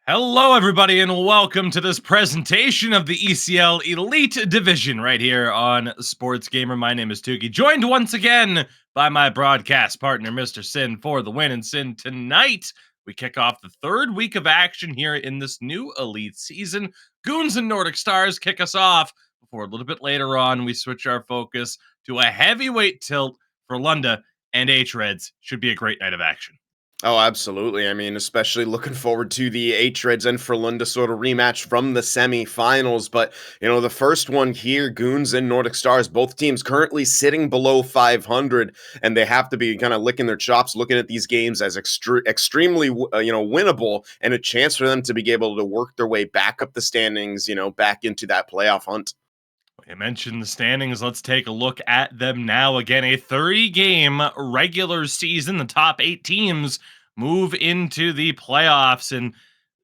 Hello, everybody, and welcome to this presentation of the ECL Elite Division right here on sportsgamer. My name is Tuki, joined once again by my broadcast partner, Mr. Sin, for the win. And Sin, tonight we kick off the third week of action here in this new Elite season. Goons and Nordic Stars kick us off before a little bit later on we switch our focus to a heavyweight tilt for Lunda and H-Reds. Should be a great night of action. Oh, absolutely. I mean, especially looking forward to the H-Reds and Frölunda sort of rematch from the semifinals. But, the first one here, Goons and Nordic Stars, both teams currently sitting below 500, and they have to be kind of licking their chops, looking at these games as extremely, winnable, and a chance for them to be able to work their way back up the standings, back into that playoff hunt. I mentioned the standings. Let's take a look at them now. Again, a 30-game regular season. The top 8 teams move into the playoffs, and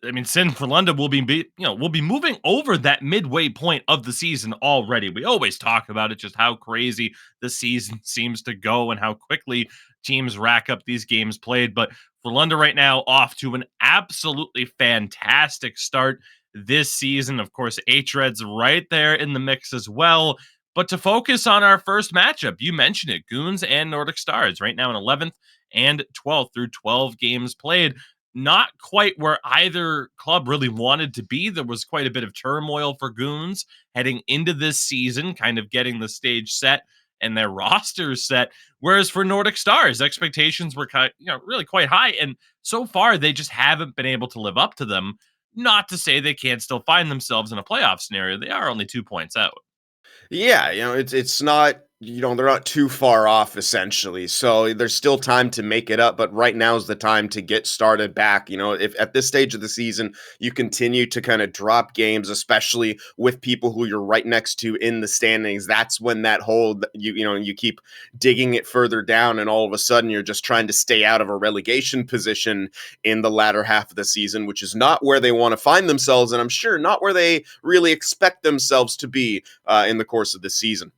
I mean, Sin for London will be moving over that midway point of the season already. We always talk about it, just how crazy the season seems to go and how quickly teams rack up these games played. But for London right now, off to an absolutely fantastic start this season. Of course, H-Reds right there in the mix as well. But to focus on our first matchup, you mentioned it, Goons and Nordic Stars right now in 11th and 12th through 12 games played. Not quite where either club really wanted to be. There was quite a bit of turmoil for Goons heading into this season, kind of getting the stage set and their rosters set. Whereas for Nordic Stars, expectations were really quite high, and so far they just haven't been able to live up to them. Not to say they can't still find themselves in a playoff scenario. They are only 2 points out. Yeah, it's not, they're not too far off essentially. So there's still time to make it up, but right now is the time to get started back. If at this stage of the season you continue to kind of drop games, especially with people who you're right next to in the standings, that's when that hole you keep digging it further down, and all of a sudden you're just trying to stay out of a relegation position in the latter half of the season, which is not where they want to find themselves, and I'm sure not where they really expect themselves to be in the course of the season.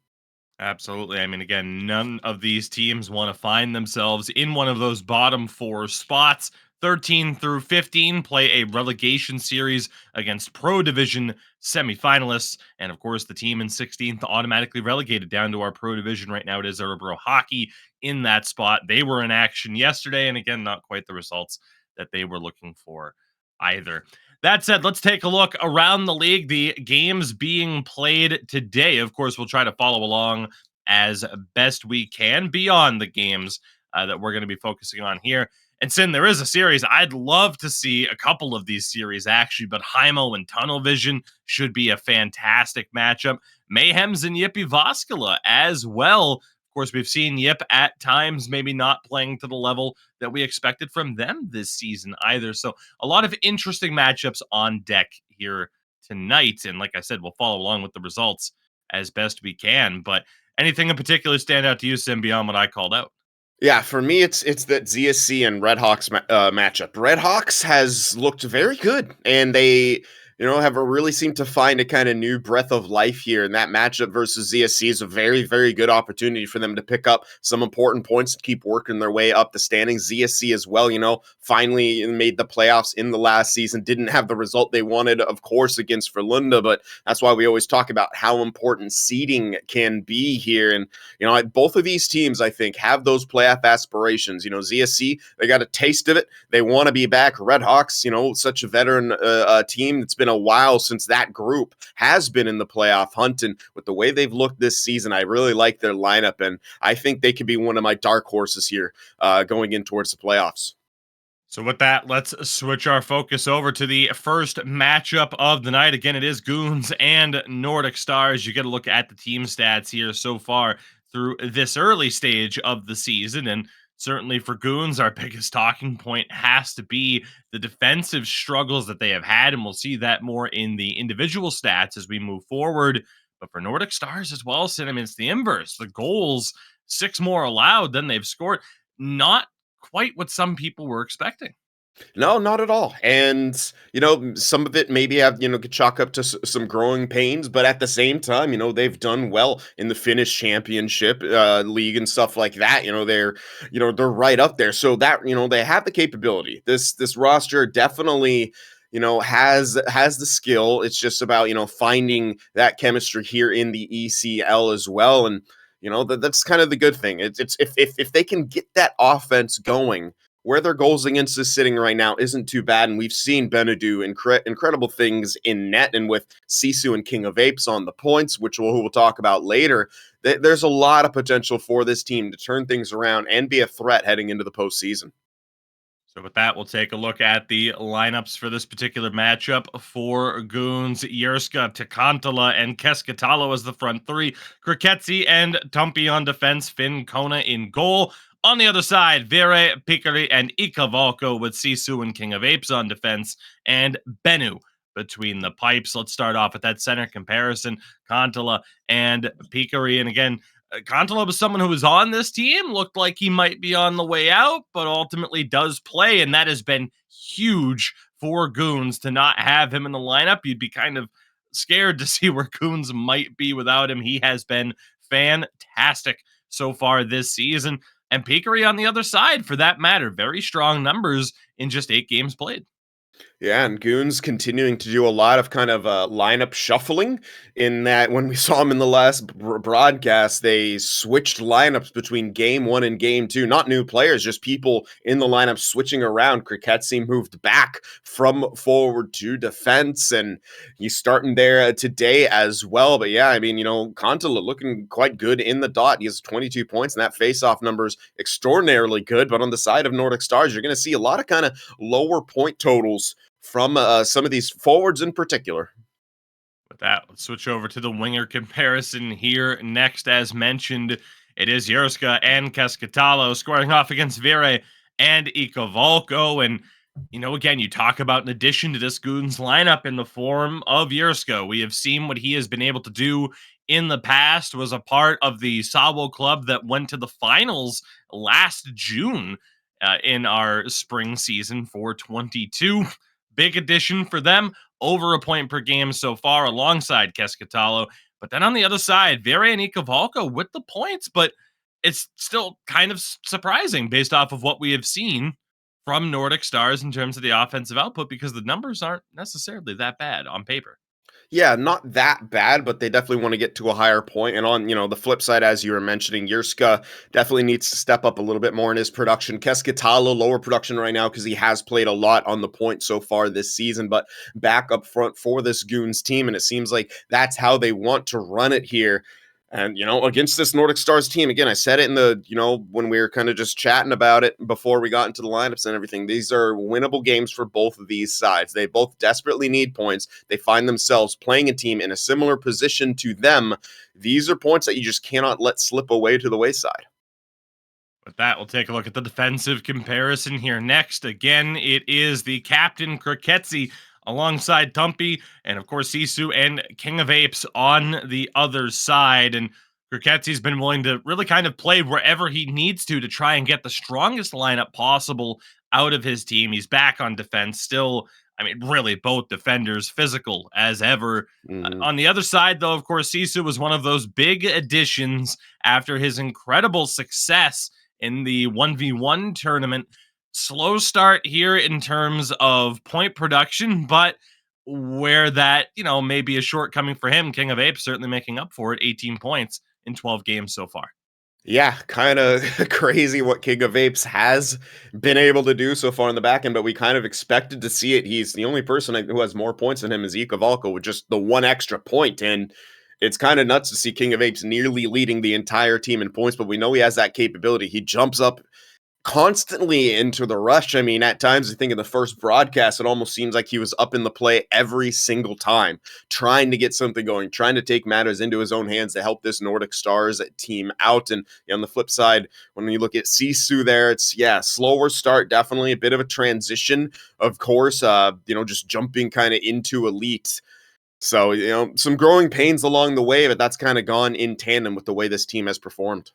Absolutely. I mean, again, none of these teams want to find themselves in one of those bottom 4 spots. 13 through 15 play a relegation series against Pro Division semifinalists. And of course, the team in 16th automatically relegated down to our Pro Division. Right now, it is Örebro Hockey in that spot. They were in action yesterday, and again, not quite the results that they were looking for either. That said, let's take a look around the league, the games being played today. Of course, we'll try to follow along as best we can beyond the games that we're going to be focusing on here. And Sin, there is a series. I'd love to see a couple of these series actually, but Heimo and Tunnel Vision should be a fantastic matchup. Mayhems and Yippee Voskala as well. Of course, we've seen Yip at times maybe not playing to the level that we expected from them this season either. So a lot of interesting matchups on deck here tonight. And like I said, we'll follow along with the results as best we can. But anything in particular stand out to you, Sim, beyond what I called out? Yeah, for me, it's that ZSC and Red Hawks matchup. Red Hawks has looked very good, and they, have really seemed to find a kind of new breath of life here. And that matchup versus ZSC is a very, very good opportunity for them to pick up some important points and keep working their way up the standings. ZSC as well, finally made the playoffs in the last season. Didn't have the result they wanted, of course, against Frölunda, but that's why we always talk about how important seeding can be here. And both of these teams, I think, have those playoff aspirations. ZSC, they got a taste of it. They want to be back. Red Hawks, such a veteran team. It's been a while since that group has been in the playoff hunt. And with the way they've looked this season, I really like their lineup. And I think they could be one of my dark horses here going in towards the playoffs. So with that, let's switch our focus over to the first matchup of the night. Again, it is Goons and Nordic Stars. You get a look at the team stats here so far through this early stage of the season. And certainly for Goons, our biggest talking point has to be the defensive struggles that they have had. And we'll see that more in the individual stats as we move forward. But for Nordic Stars as well, Sid, I mean, it's the inverse. The goals, 6 more allowed than they've scored. Not quite what some people were expecting. No, not at all. And, some of it maybe could chalk up to some growing pains, but at the same time, they've done well in the Finnish championship league and stuff like that. They're right up there. So that, they have the capability. This roster definitely has the skill. It's just about finding that chemistry here in the ECL as well, and that's kind of the good thing. It's if they can get that offense going. Where their goals against is sitting right now isn't too bad, and we've seen Benu do incredible things in net, and with Sisu and King of Apes on the points, which we'll talk about later. There's a lot of potential for this team to turn things around and be a threat heading into the postseason. So with that, we'll take a look at the lineups for this particular matchup for Goons, Yerska, Takantala, and Keskatalo as the front three, Kriketsi and Tumpy on defense, Finn Kona in goal. On the other side, Vere, Pikari, and Ikavalko with Sisu and King of Apes on defense, and Benu between the pipes. Let's start off with that center comparison, Kantala and Pikari. And again, Kontala was someone who was on this team, looked like he might be on the way out, but ultimately does play, and that has been huge for Goons to not have him in the lineup. You'd be kind of scared to see where Goons might be without him. He has been fantastic so far this season. And Pekery on the other side, for that matter, very strong numbers in just 8 games played. Yeah, and Goons continuing to do a lot of kind of lineup shuffling. In that, when we saw him in the last broadcast, they switched lineups between game one and game two. Not new players, just people in the lineup switching around. Kriketsi moved back from forward to defense, and he's starting there today as well. But yeah, I mean, Kontala looking quite good in the dot. He has 22 points, and that face-off number is extraordinarily good. But on the side of Nordic Stars, you're going to see a lot of kind of lower point totals from some of these forwards in particular. With that, let's switch over to the winger comparison here. Next, as mentioned, it is Yerska and Keskatalo squaring off against Vire and Ikavalko. And, again, you talk about in addition to this Goons lineup in the form of Yerska, we have seen what he has been able to do in the past, was a part of the Sawo club that went to the finals last June in our spring season for 22. Big addition for them, over a point per game so far alongside Keskatalo. But then on the other side, Vere and Ikavalko with the points, but it's still kind of surprising based off of what we have seen from Nordic Stars in terms of the offensive output, because the numbers aren't necessarily that bad on paper. Yeah, not that bad, but they definitely want to get to a higher point. And on, the flip side, as you were mentioning, Yerska definitely needs to step up a little bit more in his production. Keskatalo, lower production right now because he has played a lot on the point so far this season, but back up front for this Goons team. And it seems like that's how they want to run it here. And, against this Nordic Stars team, again, I said it in the, when we were kind of just chatting about it before we got into the lineups and everything, these are winnable games for both of these sides. They both desperately need points. They find themselves playing a team in a similar position to them. These are points that you just cannot let slip away to the wayside. With that, we'll take a look at the defensive comparison here next. Again, it is the captain Kriketsi alongside Tumpy, and of course Sisu and King of Apes on the other side. And Kriketsi's been willing to really kind of play wherever he needs to try and get the strongest lineup possible out of his team. He's back on defense still. I mean, really, both defenders physical as ever. Mhm. On the other side, though, of course, Sisu was one of those big additions after his incredible success in the 1v1 tournament. Slow start here in terms of point production, but where that, may be a shortcoming for him, King of Apes certainly making up for it, 18 points in 12 games so far. Yeah, kind of crazy what King of Apes has been able to do so far in the back end, but we kind of expected to see it. He's the only person who has more points than him is Ikavalko with just the one extra point, and it's kind of nuts to see King of Apes nearly leading the entire team in points, but we know he has that capability. He jumps up constantly into the rush. I mean, at times, I think in the first broadcast, it almost seems like he was up in the play every single time, trying to get something going, trying to take matters into his own hands to help this Nordic Stars team out. And on the flip side, when you look at Sisu there, it's, slower start, definitely a bit of a transition, of course, just jumping kind of into elite. So, some growing pains along the way, but that's kind of gone in tandem with the way this team has performed.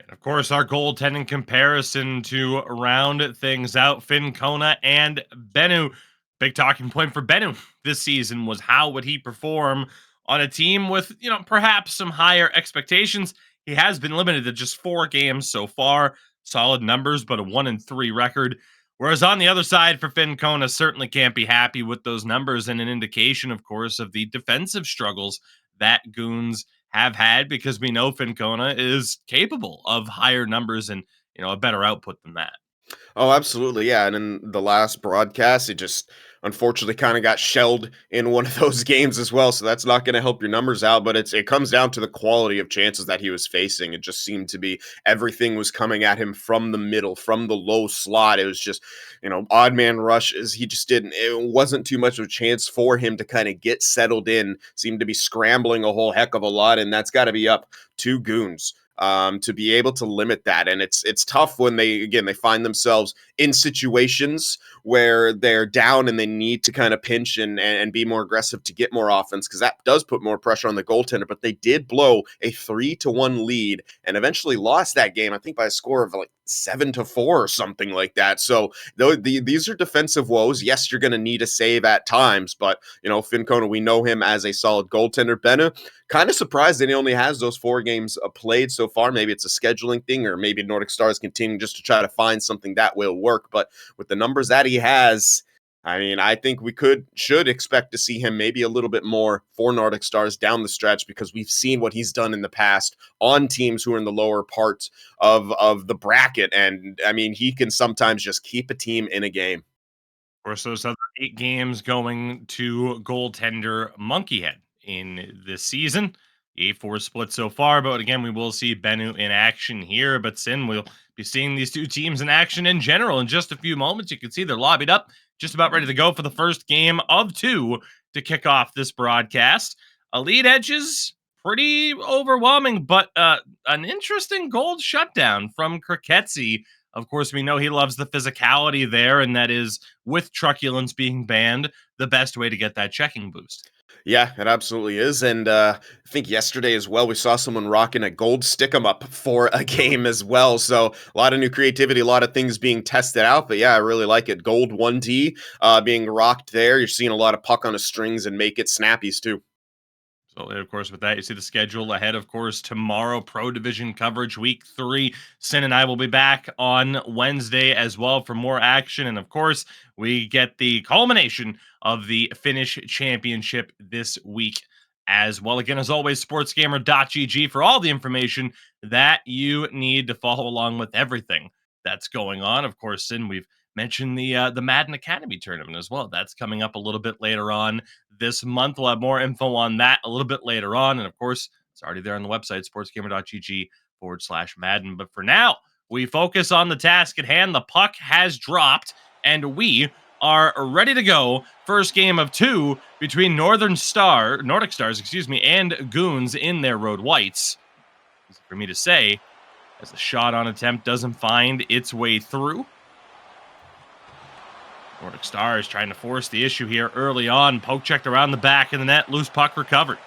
And of course, our goaltending comparison to round things out, Finn Kona and Benu. Big talking point for Benu this season was how would he perform on a team with, perhaps some higher expectations. He has been limited to just 4 games so far. Solid numbers, but a 1-3 record. Whereas on the other side for Finn Kona, certainly can't be happy with those numbers, and an indication, of course, of the defensive struggles that Goons have had, because we know Finn Kona is capable of higher numbers and a better output than that. Oh, absolutely. Yeah. And in the last broadcast, it just unfortunately kind of got shelled in one of those games as well. So that's not going to help your numbers out. But it comes down to the quality of chances that he was facing. It just seemed to be everything was coming at him from the middle, from the low slot. It was just, odd man rushes. He just didn't, it wasn't too much of a chance for him to kind of get settled in, seemed to be scrambling a whole heck of a lot. And that's got to be up to Goons to be able to limit that. And it's tough when they find themselves in situations where they're down and they need to kind of pinch and be more aggressive to get more offense, because that does put more pressure on the goaltender. But they did blow a 3-1 lead and eventually lost that game, I think by a score of like 7-4 or something like that. So these are defensive woes. Yes, you're going to need a save at times, but Finn Kona, we know him as a solid goaltender. Benna, kind of surprised that he only has those 4 games played so far. Maybe it's a scheduling thing, or maybe Nordic Stars continue just to try to find something that will work. But with the numbers that he has, I mean, I think we should expect to see him maybe a little bit more for Nordic Stars down the stretch, because we've seen what he's done in the past on teams who are in the lower parts of the bracket. And I mean, he can sometimes just keep a team in a game. Of course, those other 8 games going to goaltender Monkeyhead in this season. The 8-4 split so far, but again, we will see Bennu in action here. But Sin, we'll be seeing these two teams in action in general in just a few moments. You can see they're lobbied up, just about ready to go for the first game of 2 to kick off this broadcast. Elite Edges, pretty overwhelming, but an interesting gold shutdown from Kriketsi. Of course, we know he loves the physicality there, and that is, with truculence being banned, the best way to get that checking boost. Yeah, it absolutely is. And I think yesterday as well, we saw someone rocking a gold stick 'em up for a game as well. So a lot of new creativity, a lot of things being tested out. But yeah, I really like it. Gold 1D being rocked there. You're seeing a lot of puck on the strings and make it snappies too. So, of course, with that, you see the schedule ahead. Of course, tomorrow, Pro Division coverage, week 3. Sin and I will be back on Wednesday as well for more action. And, of course, we get the culmination of the Finnish Championship this week as well. Again, as always, sportsgamer.gg for all the information that you need to follow along with everything that's going on. Of course, Sin, we've mentioned the Madden Academy tournament as well. That's coming up a little bit later on this month. We'll have more info on that a little bit later on. And of course, it's already there on the website, sportsgamer.gg/Madden. But for now, we focus on the task at hand. The puck has dropped, and we are ready to go. First game of 2 between Nordic Stars, and Goons in their road whites. Easy for me to say, as the shot on attempt doesn't find its way through. Nordic Stars trying to force the issue here early on. Poke checked around the back of the net. Loose puck recovered.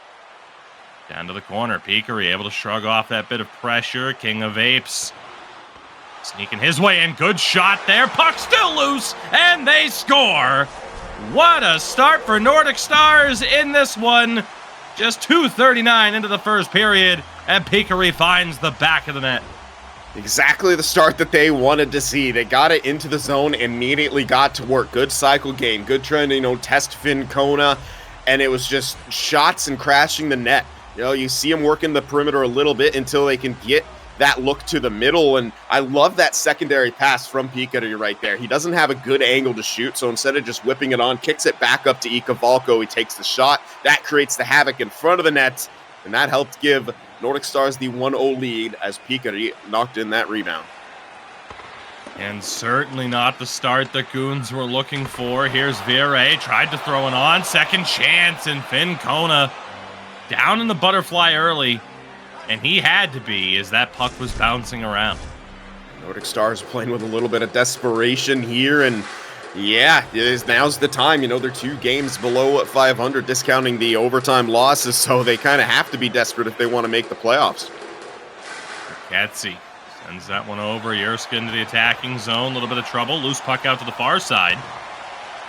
Down to the corner. Peakery able to shrug off that bit of pressure. King of Apes sneaking his way in. Good shot there. Puck still loose. And they score. What a start for Nordic Stars in this one. Just 2:39 into the first period. And Peakery finds the back of the net. Exactly the start that they wanted to see. They got it into the zone, immediately got to work. Good cycle game, good trying to, test Finn Kona, and it was just shots and crashing the net. You see him working the perimeter a little bit until they can get that look to the middle, and I love that secondary pass from Peakery right there. He doesn't have a good angle to shoot, so instead of just whipping it on, kicks it back up to Ikavalko. He takes the shot. That creates the havoc in front of the net, and that helped give Nordic Stars the 1-0 lead as Peakery knocked in that rebound. And certainly not the start that Goons were looking for. Here's Vire, tried to throw it on. Second chance, and Finn Kona down in the butterfly early. And he had to be, as that puck was bouncing around. Nordic Stars playing with a little bit of desperation here, and yeah, now's the time. They're 2 games below 500, discounting the overtime losses, so they kind of have to be desperate if they want to make the playoffs. Katsy sends that one over. Yerska into the attacking zone. A little bit of trouble. Loose puck out to the far side.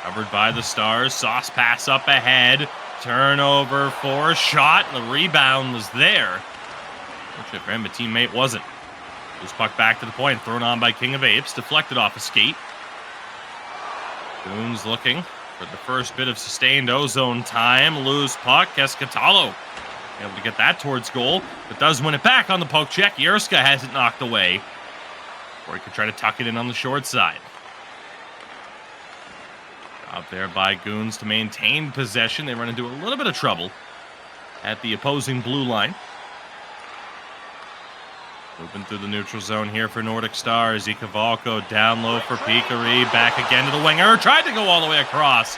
Covered by the Stars. Sauce pass up ahead. Turnover for a shot. The rebound was there. Fortunately for him, a teammate wasn't. Loose puck back to the point. Thrown on by King of Apes. Deflected off a skate. Goons looking for the first bit of sustained ozone time. Loose puck. Escatalo able to get that towards goal, but does win it back on the poke check. Yurska has it knocked away. Or he could try to tuck it in on the short side. Out there by Goons to maintain possession. They run into a little bit of trouble at the opposing blue line. Moving through the neutral zone here for Nordic Stars. Ikavalko down low for Pikari. Back again to the winger. Tried to go all the way across.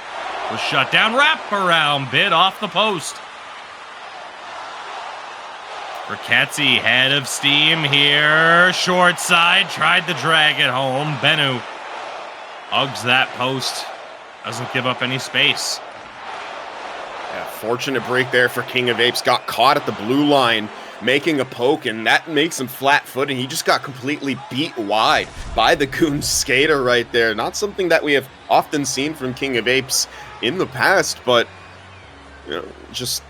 Was shut down. Wrap around. Bid off the post. Ricketti head of steam here. Short side. Tried to drag it home. Bennu hugs that post. Doesn't give up any space. Yeah, fortunate break there for King of Apes. Got caught at the blue line, making a poke, and that makes him flat-footed. He just got completely beat wide by the Goons skater right there. Not something that we have often seen from King of Apes in the past, but just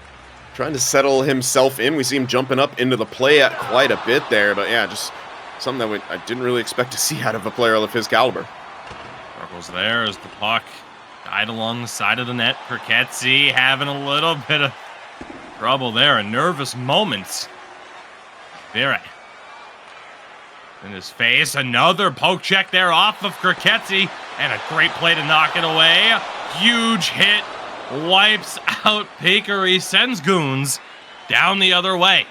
trying to settle himself in. We see him jumping up into the play at quite a bit there, but yeah, just something that I didn't really expect to see out of a player of his caliber. Circles there as the puck died along the side of the net. Ricketti having a little bit of trouble there, a nervous moment. Vera in his face. Another poke check there off of Ricketti, and a great play to knock it away. Huge hit. Wipes out Pikari. Sends Goons down the other way.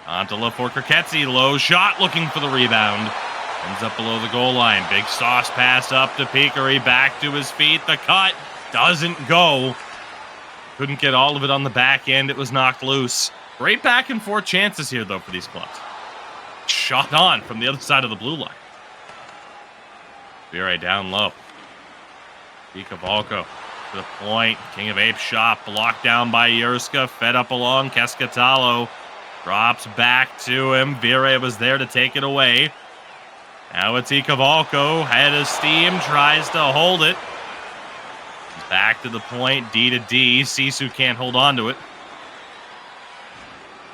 On to look for Ricketti. Low shot looking for the rebound. Ends up below the goal line. Big sauce pass up to Pikari. Back to his feet. The cut doesn't go. Couldn't get all of it on the back end. It was knocked loose. Great back and forth chances here, though, for these clubs. Shot on from the other side of the blue line. Vera down low. Ikavalko to the point. King of Apes shot. Blocked down by Yurska. Fed up along. Keskatalo drops back to him. Vera was there to take it away. Now it's Ikavalko. Head of steam. Tries to hold it. Back to the point, D to D. Sisu can't hold on to it.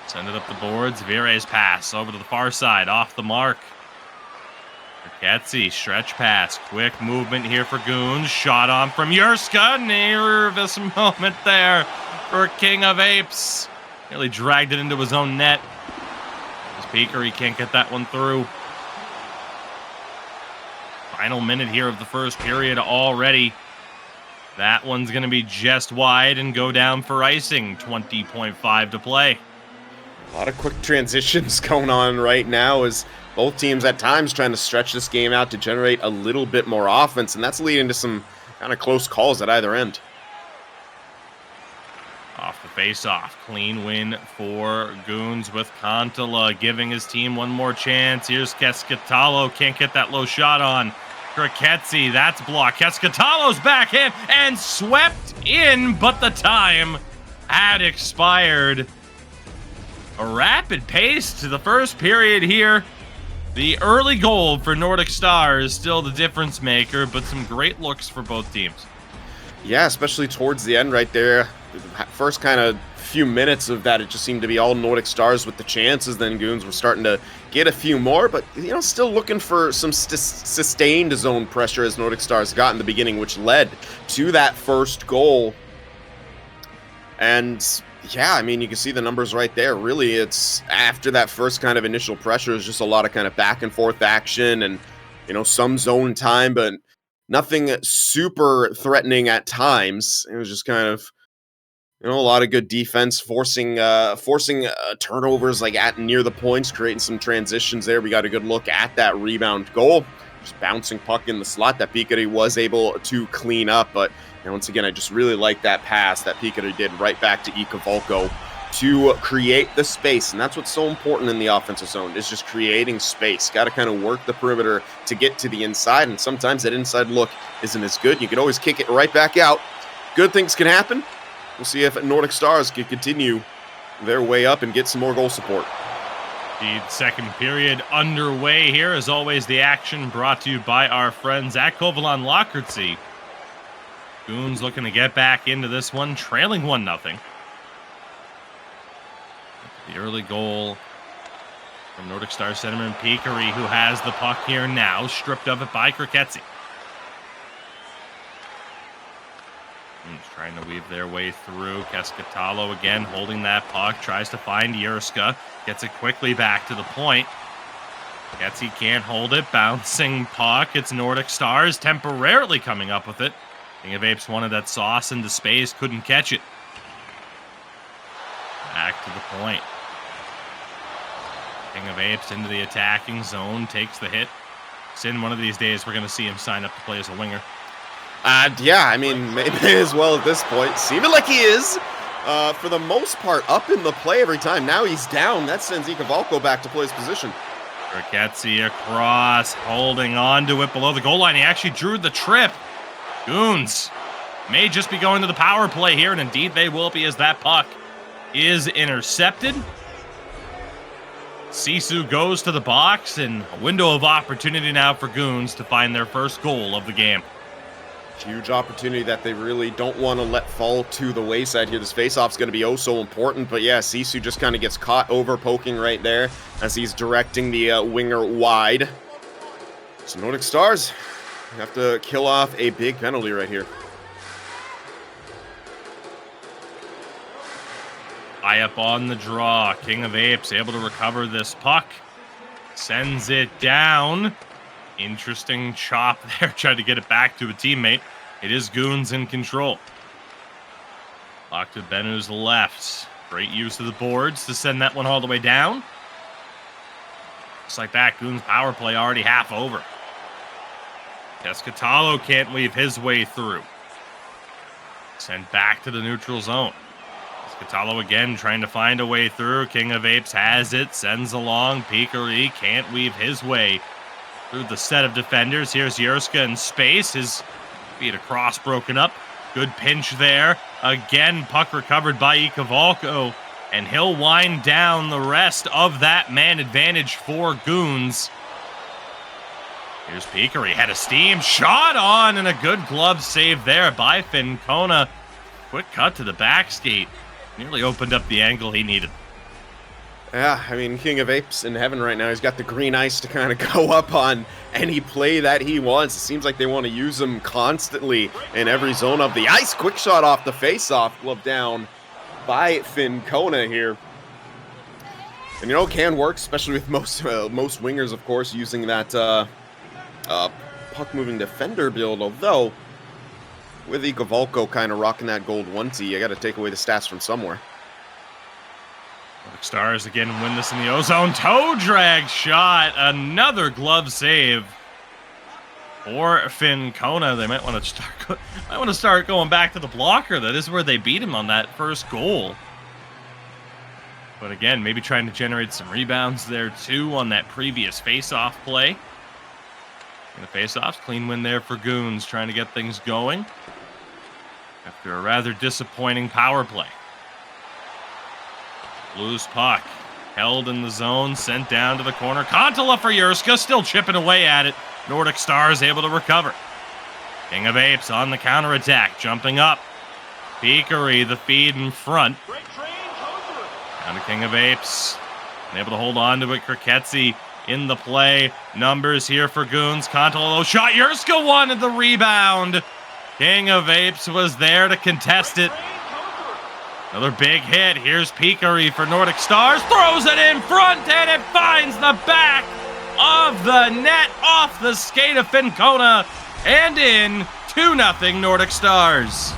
Send it up the boards. Vire's pass over to the far side, off the mark. Ricketti, stretch pass. Quick movement here for Goons. Shot on from Yurska. Nervous moment there for King of Apes. Nearly dragged it into his own net. His Pikari can't get that one through. Final minute here of the first period already. That one's going to be just wide and go down for icing. 20.5 to play. A lot of quick transitions going on right now as both teams at times trying to stretch this game out to generate a little bit more offense, and that's leading to some kind of close calls at either end. Off the face-off. Clean win for Goons with Kontala giving his team one more chance. Here's Keskatalo. Can't get that low shot on. Ricketti, that's blocked. Keskatalo's backhand and swept in, but the time had expired. A rapid pace to the first period here. The early goal for Nordic Stars still the difference maker, but some great looks for both teams. Yeah, especially towards the end right there. First kind of few minutes of that, it just seemed to be all Nordic Stars with the chances. Then Goons were starting to get a few more, but still looking for some sustained zone pressure as Nordic Stars got in the beginning, which led to that first goal. And yeah, I mean, you can see the numbers right there. Really, it's after that first kind of initial pressure, is just a lot of kind of back and forth action and some zone time, but nothing super threatening at times. It was just kind of a lot of good defense, forcing turnovers like at near the points, creating some transitions there. We got a good look at that rebound goal, just bouncing puck in the slot that Pikari was able to clean up. But once again, I just really like that pass that Pikari did right back to Ikavalko to create the space, and that's what's so important in the offensive zone, is just creating space. Got to kind of work the perimeter to get to the inside, and sometimes that inside look isn't as good. You can always kick it right back out. Good things can happen. We'll see if Nordic Stars can continue their way up and get some more goal support. The second period underway here. As always, the action brought to you by our friends at Kovalan Lockhartsy. Goons looking to get back into this one, trailing 1-0. The early goal from Nordic Stars centerman Pikari, who has the puck here now, stripped of it by Ricketti. Trying to weave their way through. Keskitalo again holding that puck. Tries to find Yurska. Gets it quickly back to the point. Getzy can't hold it. Bouncing puck. It's Nordic Stars temporarily coming up with it. King of Apes wanted that sauce into space. Couldn't catch it. Back to the point. King of Apes into the attacking zone. Takes the hit. Sin, one of these days, we're going to see him sign up to play as a winger. Yeah, I mean, may as well at this point. Seeming like he is, for the most part, up in the play every time. Now he's down. That sends Ikavalko back to play his position. Getzy across, holding on to it below the goal line. He actually drew the trip. Goons may just be going to the power play here, and indeed they will be as that puck is intercepted. Sisu goes to the box, and a window of opportunity now for Goons to find their first goal of the game. Huge opportunity that they really don't want to let fall to the wayside here. This faceoff's going to be oh so important, but yeah, Sisu just kind of gets caught over poking right there as he's directing the winger wide. So Nordic Stars have to kill off a big penalty right here. High up on the draw, King of Apes able to recover this puck. Sends it down. Interesting chop there, tried to get it back to a teammate. It is Goons in control. Lock to Benu's left. Great use of the boards to send that one all the way down. Just like that, Goons power play already half over. Keskitalo can't weave his way through. Sent back to the neutral zone. Keskitalo again trying to find a way through. King of Apes has it, sends along. Peakery can't weave his way through the set of defenders. Here's Yurska in space. His feet across broken up. Good pinch there. Again, puck recovered by Ikavalko. And he'll wind down the rest of that man advantage for Goons. Here's Peakery. Had a steam shot on and a good glove save there by Fincona. Quick cut to the back skate. Nearly opened up the angle he needed. Yeah, I mean, King of Apes in heaven right now. He's got the green ice to kind of go up on any play that he wants. It seems like they want to use him constantly in every zone of the ice. Quick shot off the face-off, glove down by Fincona here. And, you know, can work, especially with most wingers, of course, using that puck-moving defender build. Although, with Ikavalko kind of rocking that gold onesie, you got to take away the stats from somewhere. Stars again win this in the O-zone. Toe drag shot. Another glove save for Fincona. They might want to start going back to the blocker. That is where they beat him on that first goal. But again, maybe trying to generate some rebounds there too on that previous face-off play. And the face-offs, clean win there for Goons, trying to get things going after a rather disappointing power play. Loose puck, held in the zone, sent down to the corner. Kontala for Yurska, still chipping away at it. Nordic Stars able to recover. King of Apes on the counterattack, jumping up. Peakery, the feed in front. Down to King of Apes. And able to hold on to it. Kriketzi in the play. Numbers here for Goons. Kontala, low shot. Yurska wanted the rebound. King of Apes was there to contest it. Another big hit. Here's Peakery for Nordic Stars. Throws it in front, and it finds the back of the net off the skate of Fincona. And in 2-0 Nordic Stars.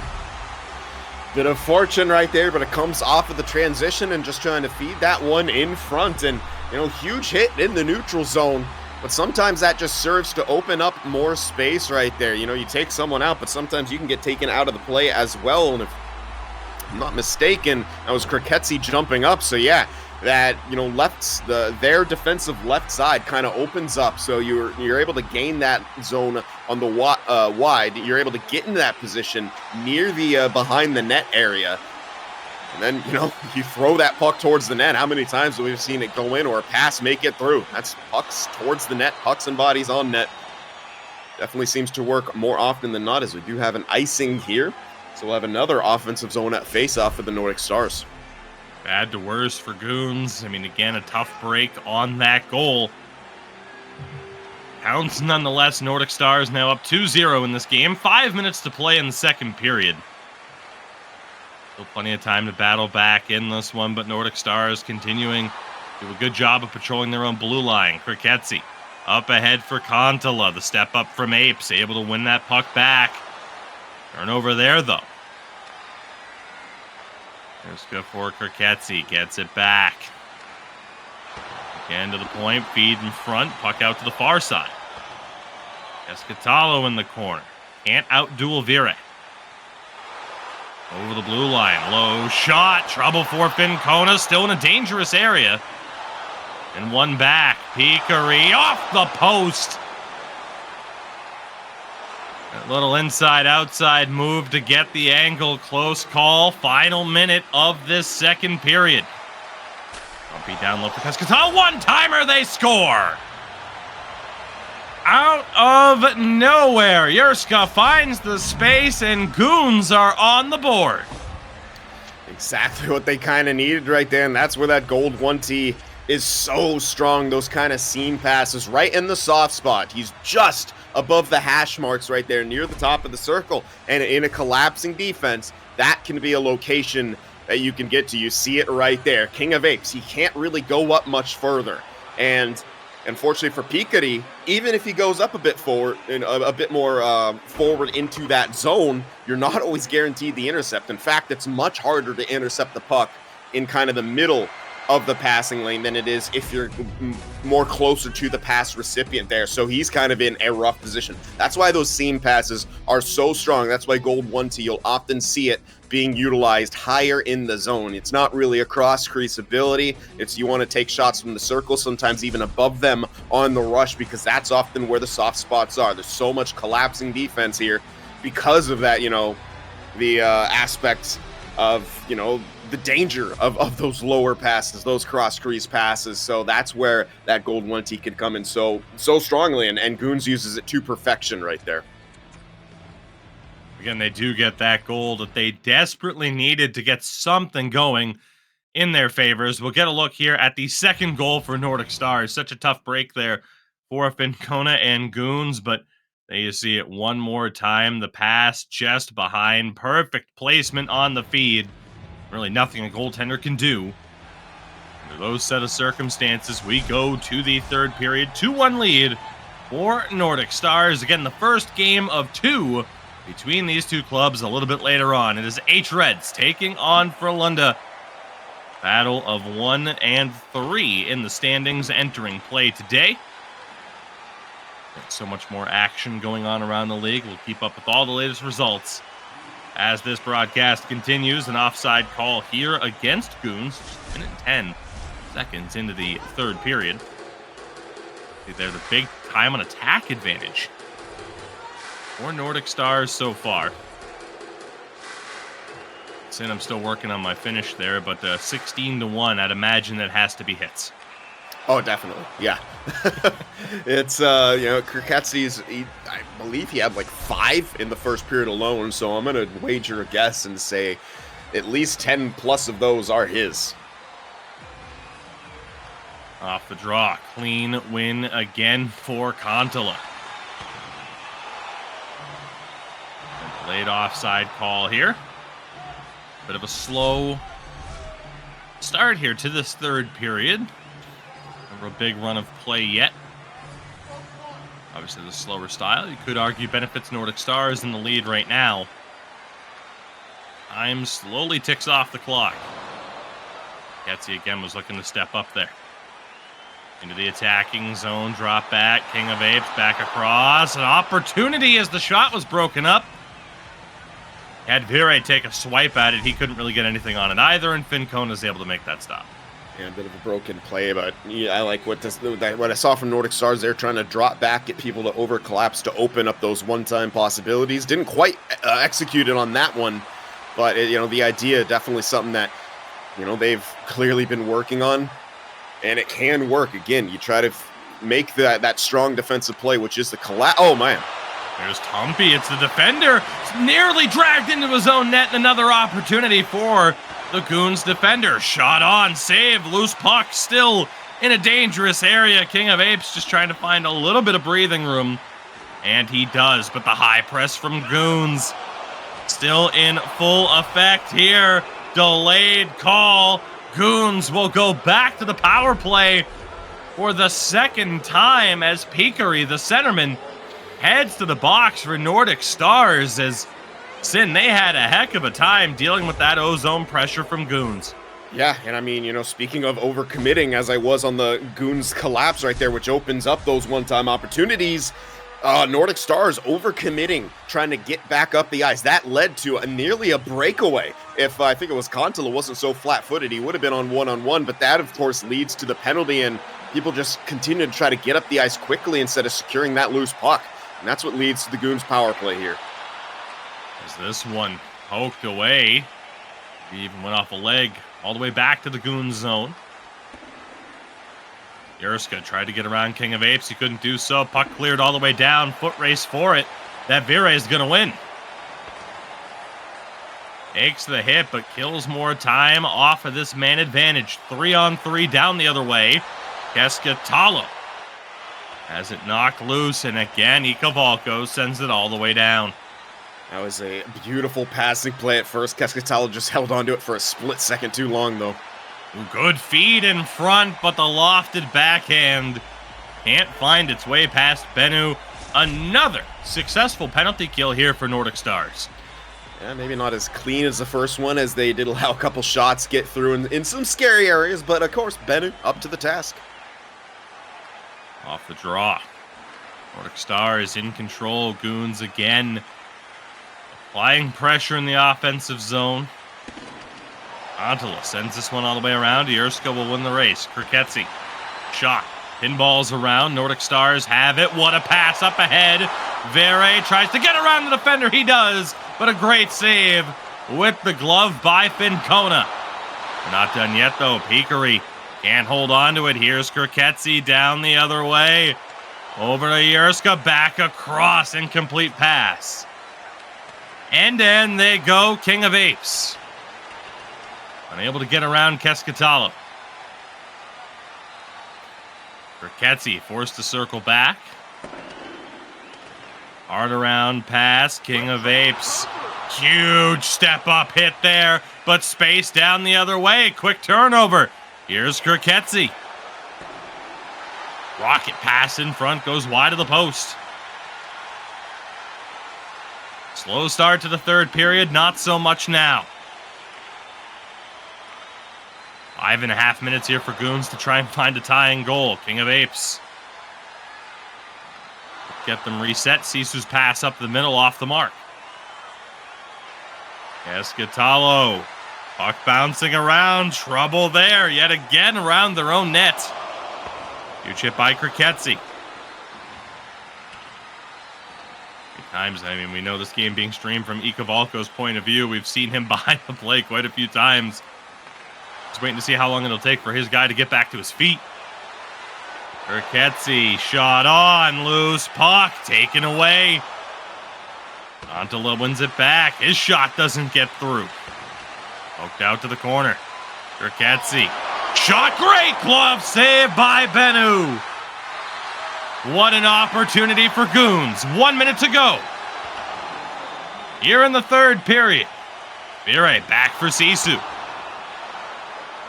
Bit of fortune right there, but it comes off of the transition and just trying to feed that one in front. And, you know, huge hit in the neutral zone. But sometimes that just serves to open up more space right there. You know, you take someone out, but sometimes you can get taken out of the play as well. And if I'm not mistaken, that was Kriketzi jumping up. So yeah, that, you know, their defensive left side kind of opens up. So you're able to gain that zone on the wide. You're able to get into that position near the behind the net area. And then, you know, you throw that puck towards the net. How many times have we seen it go in or a pass make it through? That's pucks towards the net, pucks and bodies on net. Definitely seems to work more often than not, as we do have an icing here. So we'll have another offensive zone at face-off for the Nordic Stars. Bad to worse for Goons. I mean, again, a tough break on that goal. Counts nonetheless. Nordic Stars now up 2-0 in this game. 5 minutes to play in the second period. Still plenty of time to battle back in this one, but Nordic Stars continuing to do a good job of patrolling their own blue line. Kriketsi up ahead for Kontala. The step up from Apes, able to win that puck back. Turnover there, though. There's good for Kriketsi. Gets it back. Again to the point. Feed in front. Puck out to the far side. Escatalo in the corner. Can't outduel Vire. Over the blue line. Low shot. Trouble for Fincona. Still in a dangerous area. And one back. Peekary off the post. A little inside-outside move to get the angle. Close call. Final minute of this second period. Bumpy down low for Escatalo. One-timer. They score. Out of nowhere, Yurska finds the space, and Goons are on the board. Exactly what they kind of needed right there, and that's where that gold 1T is so strong. Those kind of seam passes right in the soft spot. He's just above the hash marks right there near the top of the circle, and in a collapsing defense, that can be a location that you can get to. You see it right there. King of Apes, he can't really go up much further, and unfortunately for Peekary, even if he goes up a bit forward and a bit more forward into that zone, you're not always guaranteed the intercept. In fact, it's much harder to intercept the puck in kind of the middle of the passing lane than it is if you're more closer to the pass recipient there. So he's kind of in a rough position. That's why those seam passes are so strong. That's why gold 1T, you'll often see it being utilized higher in the zone. It's not really a cross crease ability. It's you want to take shots from the circle, sometimes even above them on the rush, because that's often where the soft spots are. There's so much collapsing defense here because of that, the aspects of, the danger of those lower passes, those cross crease passes. So that's where that gold 1T can come in so strongly, and Goons uses it to perfection right there. Again, they do get that goal that they desperately needed to get something going in their favors. We'll get a look here at the second goal for Nordic Stars. Such a tough break there for Fincona and Goons, but there you see it one more time. The pass just behind. Perfect placement on the feed. Really nothing a goaltender can do. Under those set of circumstances, we go to the third period. 2-1 lead for Nordic Stars. Again, the first game of two between these two clubs a little bit later on. It is H-Reds taking on Frölunda. Battle of 1 and 3 in the standings entering play today. There's so much more action going on around the league. We'll keep up with all the latest results as this broadcast continues. An offside call here against Goons. Just a minute and 10 seconds into the third period. See there, the big time on attack advantage for Nordic Stars so far. And I'm still working on my finish there, but 16-1, I'd imagine that has to be hits. Oh, definitely. Yeah. It's, Kriketzi's, I believe he had like 5 in the first period alone, so I'm going to wager a guess and say at least 10 plus of those are his. Off the draw. Clean win again for Kontala. Late offside call here. Bit of a slow start here to this third period. Never a big run of play yet. Obviously, the slower style, you could argue, benefits Nordic Stars in the lead right now. Time slowly ticks off the clock. Ketzi again was looking to step up there. Into the attacking zone, drop back. King of Apes back across. An opportunity as the shot was broken up. Had Vire take a swipe at it, he couldn't really get anything on it either, and Fincona is able to make that stop. Yeah, a bit of a broken play, but yeah, I like what I saw from Nordic Stars. They're trying to drop back, get people to over-collapse to open up those one-time possibilities. Didn't quite execute it on that one, but the idea definitely something that they've clearly been working on, and it can work. Again, you try to make that strong defensive play, which is the collapse. Oh man. There's Tumpy. It's the defender. It's nearly dragged into his own net. And another opportunity for the Goons defender. Shot on. Save. Loose puck. Still in a dangerous area. King of Apes just trying to find a little bit of breathing room. And he does. But the high press from Goons Still in full effect here. Delayed call. Goons will go back to the power play for the second time as Peakery, the centerman, heads to the box for Nordic Stars. As Sin, they had a heck of a time dealing with that ozone pressure from Goons. Yeah, and I mean, speaking of overcommitting, as I was on the Goons collapse right there, which opens up those one-time opportunities, Nordic Stars overcommitting, trying to get back up the ice. That led to nearly a breakaway. If I think it was Kontala wasn't so flat-footed, he would have been on one-on-one, but that, of course, leads to the penalty, and people just continue to try to get up the ice quickly instead of securing that loose puck. And that's what leads to the Goons power play here. As this one poked away, he even went off a leg all the way back to the Goons zone. Yurska tried to get around King of Apes. He couldn't do so. Puck cleared all the way down. Foot race for it. That Vire is going to win. Takes the hit, but kills more time off of this man advantage. 3-on-3 down the other way. Keskitalo has it knocked loose, and again, Ikavalko sends it all the way down. That was a beautiful passing play at first. Keskitalo just held onto it for a split second too long, though. Good feed in front, but the lofted backhand can't find its way past Bennu. Another successful penalty kill here for Nordic Stars. Yeah, maybe not as clean as the first one, as they did allow a couple shots get through in some scary areas, but of course, Bennu up to the task. Off the draw. Nordic Stars in control. Goons again applying pressure in the offensive zone. Antala sends this one all the way around. Yurska will win the race. Kriketsi. Shot. Pinballs around. Nordic Stars have it. What a pass up ahead. Vire tries to get around the defender. He does. But a great save with the glove by Fincona. Not done yet, though. Peakery can't hold on to it. Here's Kriketsi down the other way. Over to Yurska. Back across. Incomplete pass. And then they go. King of Apes. Unable to get around Keskitalo. Kriketsi forced to circle back. Hard around pass. King of Apes. Huge step up hit there, but space down the other way. Quick turnover. Here's Kriketsi. Rocket pass in front, goes wide of the post. Slow start to the third period, not so much now. 5.5 minutes here for Goons to try and find a tying goal. King of Apes. Get them reset. Sisu's pass up the middle off the mark. Keskitalo. Puck bouncing around. Trouble there. Yet again around their own net. Huge hit by Kriketsi. Times, I mean, we know this game being streamed from Ikavalko's point of view. We've seen him behind the play quite a few times. Just waiting to see how long it'll take for his guy to get back to his feet. Kriketsi, shot on, loose puck, taken away. Antala wins it back. His shot doesn't get through. Poked out to the corner. Kriketsi, shot, great glove save by Bennu. What an opportunity for Goons. 1 minute to go. Here in the third period. Vire back for Sisu.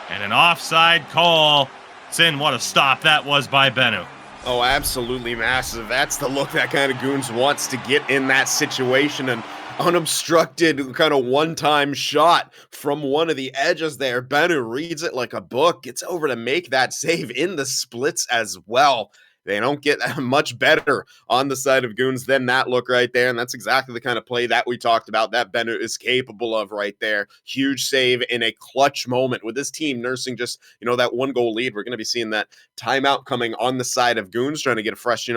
And an offside call. Sin, what a stop that was by Bennu. Oh, absolutely massive. That's the look that kind of Goons wants to get in that situation. An unobstructed kind of one-time shot from one of the edges there. Bennu reads it like a book. Gets over to make that save in the splits as well. They don't get much better on the side of Goons than that look right there, and that's exactly the kind of play that we talked about that Bennu is capable of right there. Huge save in a clutch moment. With this team nursing just, that 1-goal lead, we're going to be seeing that timeout coming on the side of Goons, trying to get a fresh,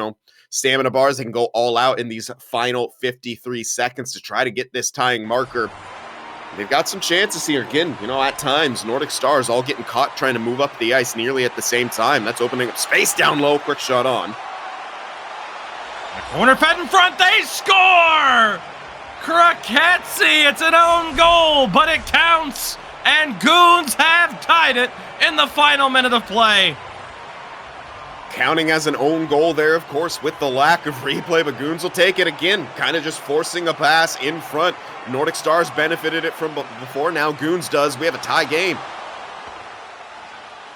stamina bars. They can go all out in these final 53 seconds to try to get this tying marker. They've got some chances here. Again, at times, Nordic Stars all getting caught trying to move up the ice nearly at the same time. That's opening up space down low. Quick shot on. The corner fed in front. They score! Kriketsi, it's an own goal, but it counts. And Goons have tied it in the final minute of play. Counting as an own goal there, of course, with the lack of replay, but GOONS will take it again, kind of just forcing a pass in front. Nordic Stars benefited it from before, now GOONS does. We have a tie game.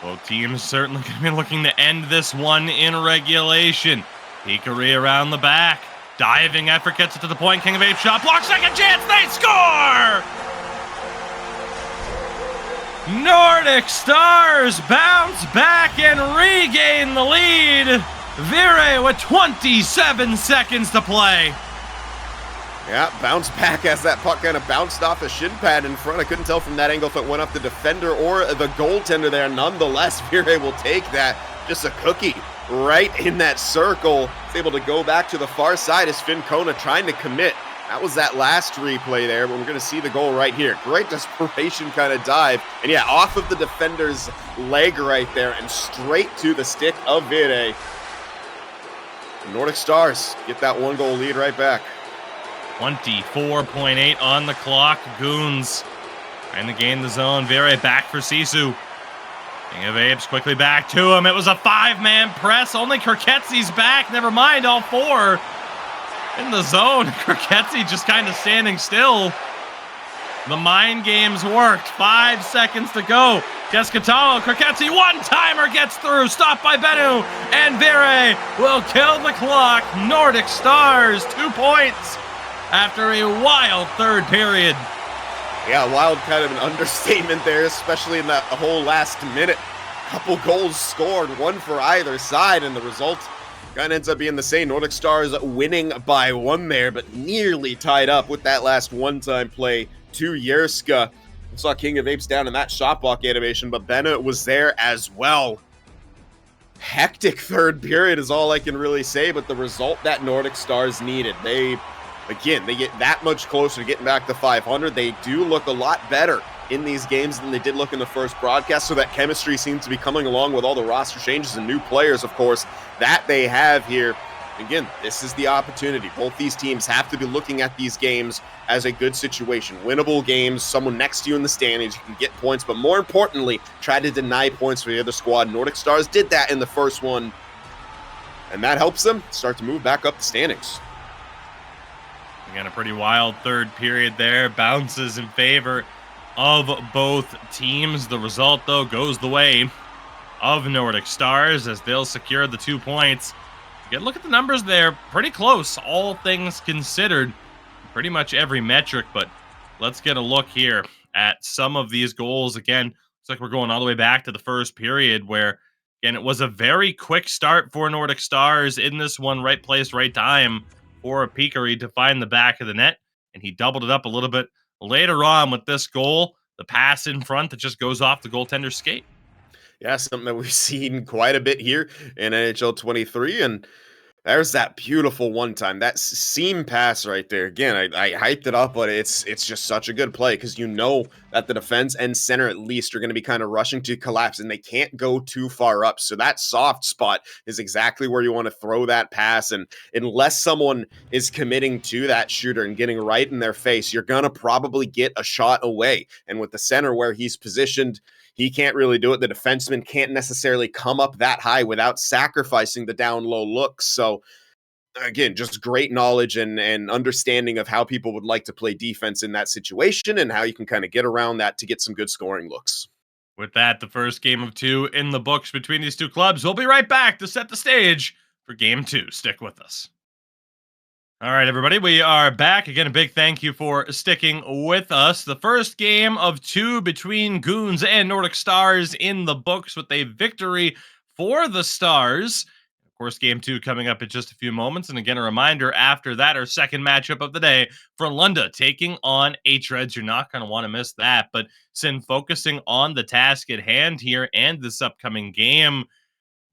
Both teams certainly going to be looking to end this one in regulation. Peakery around the back. Diving effort gets it to the point. King of Apes shot blocked. Second chance. They score! Nordic Stars bounce back and regain the lead. Vire with 27 seconds to play. Yeah, bounce back as that puck kind of bounced off the shin pad in front. I couldn't tell from that angle if it went up the defender or the goaltender there. Nonetheless, Vire will take that. Just a cookie right in that circle. It's able to go back to the far side as Finn Kona trying to commit. That was that last replay there, but we're going to see the goal right here. Great desperation kind of dive. And yeah, off of the defender's leg right there and straight to the stick of Vire. Nordic Stars get that 1-goal lead right back. 24.8 on the clock. GOONS trying to gain the zone. Vire back for Sisu. King of Apes quickly back to him. It was a 5-man press. Only Kirketzi's back. Never mind, all 4 in the zone. Kirketzi just kind of standing still. The mind games worked. 5 seconds to go. Descatalo, Kirketzi, one-timer gets through. Stopped by Bennu. And Vire will kill the clock. Nordic Stars, 2 points after a wild third period. Yeah, wild kind of an understatement there, especially in that whole last minute. Couple goals scored, one for either side, and the result kind of ends up being the same. Nordic Stars winning by 1 there, but nearly tied up with that last one-time play to Yerska. We saw King of Apes down in that shot block animation, but Benna was there as well. Hectic third period is all I can really say, but the result that Nordic Stars needed. They get that much closer to getting back to 500. They do look a lot better in these games than they did look in the first broadcast, so that chemistry seems to be coming along with all the roster changes and new players, of course, that they have here. Again, this is the opportunity. Both these teams have to be looking at these games as a good situation. Winnable games, someone next to you in the standings, you can get points, but more importantly, try to deny points for the other squad. Nordic Stars did that in the first one, and that helps them start to move back up the standings. Again, a pretty wild third period there. Bounces in favor of both teams. The result, though, goes the way of Nordic Stars as they'll secure the 2 points. Again, look at the numbers there. Pretty close, all things considered. Pretty much every metric, but let's get a look here at some of these goals. Again, looks like we're going all the way back to the first period where, again, it was a very quick start for Nordic Stars in this one. Right place, right time for Peakery to find the back of the net, and he doubled it up a little bit later on with this goal. The pass in front that just goes off the goaltender's skate. Yeah, something that we've seen quite a bit here in NHL 23, and there's that beautiful one-time, that seam pass right there. Again, I hyped it up, but it's just such a good play because you know that the defense and center at least are going to be kind of rushing to collapse, and they can't go too far up. So that soft spot is exactly where you want to throw that pass, and unless someone is committing to that shooter and getting right in their face, you're going to probably get a shot away. And with the center where he's positioned, he can't really do it. The defenseman can't necessarily come up that high without sacrificing the down low looks. So again, just great knowledge and understanding of how people would like to play defense in that situation and how you can kind of get around that to get some good scoring looks. With that, the first game of 2 in the books between these two clubs. We'll be right back to set the stage for game 2. Stick with us. All right, everybody, we are back. Again, a big thank you for sticking with us. The first game of 2 between GOONS and Nordic Stars in the books with a victory for the Stars. Of course, game 2 coming up in just a few moments. And again, a reminder, after that, our second matchup of the day, Frölunda taking on H-Reds. You're not going to want to miss that. But Sin, focusing on the task at hand here and this upcoming game,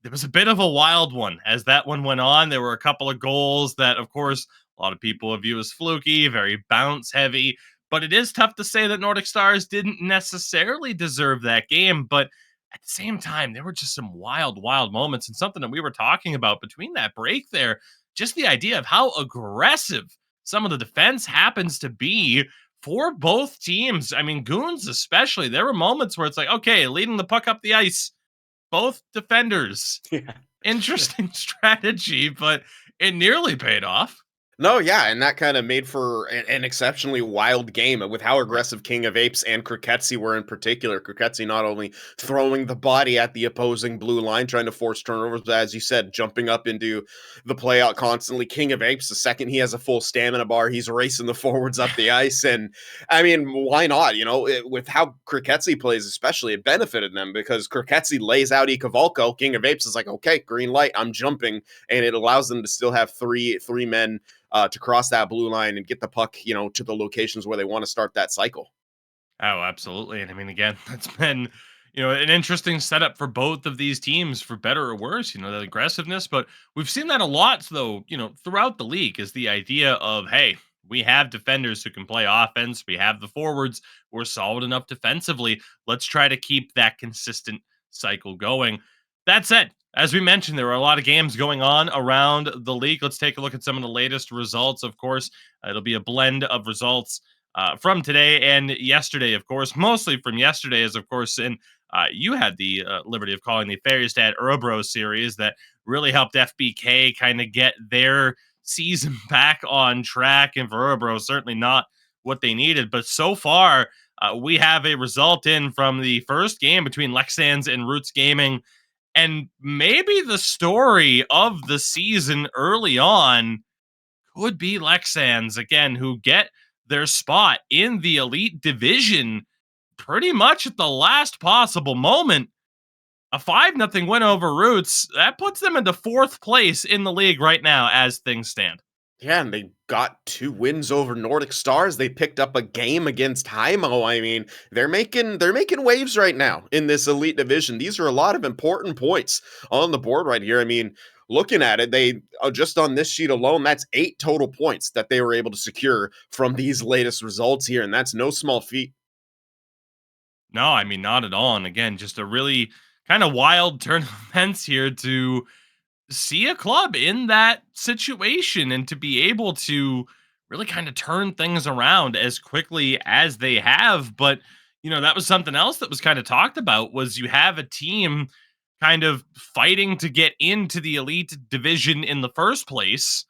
there was a bit of a wild one as that one went on. There were a couple of goals that, of course, a lot of people view as fluky, very bounce heavy, but it is tough to say that Nordic Stars didn't necessarily deserve that game. But at the same time, there were just some wild moments, and something that we were talking about between that break there, just the idea of how aggressive some of the defense happens to be for both teams. I mean, GOONS especially, there were moments where it's like, okay, leading the puck up the ice, both defenders Interesting strategy, but it nearly paid off. No, yeah, and that kind of made for an exceptionally wild game with how Right. aggressive King of Apes and Kriketsi were in particular. Kriketsi not only throwing the body at the opposing blue line, trying to force turnovers, but as you said, jumping up into the play out constantly. King of Apes, the second he has a full stamina bar, he's racing the forwards up the ice. And I mean, why not? With how Kriketsi plays, especially, it benefited them because Kriketsi lays out Ikavalko. King of Apes is like, okay, green light, I'm jumping. And it allows them to still have three men to cross that blue line and get the puck, to the locations where they want to start that cycle. Oh, absolutely. And I mean, again, that's been, an interesting setup for both of these teams, for better or worse, the aggressiveness. But we've seen that a lot, though, throughout the league is the idea of, hey, we have defenders who can play offense. We have the forwards who are solid enough defensively. Let's try to keep that consistent cycle going. That said, as we mentioned, there are a lot of games going on around the league. Let's take a look at some of the latest results. Of course, it'll be a blend of results from today and yesterday, of course, mostly from yesterday, as of course, and you had the liberty of calling the Färjestad Örebro series that really helped FBK kind of get their season back on track, and for Örebro, certainly not what they needed. But so far, we have a result in from the first game between Leksands and Roots Gaming, and maybe the story of the season early on could be Leksands again, who get their spot in the elite division pretty much at the last possible moment. A 5-0 win over Roots, that puts them into fourth place in the league right now as things stand. Yeah, and they got 2 wins over Nordic Stars. They picked up a game against Heimo. I mean, they're making waves right now in this elite division. These are a lot of important points on the board right here. I mean, looking at it, they just on this sheet alone, that's 8 total points that they were able to secure from these latest results here, and that's no small feat. No, I mean, not at all. And again, just a really kind of wild turn of events here to see a club in that situation and to be able to really kind of turn things around as quickly as they have. But that was something else that was kind of talked about, was you have a team kind of fighting to get into the elite division in the first place,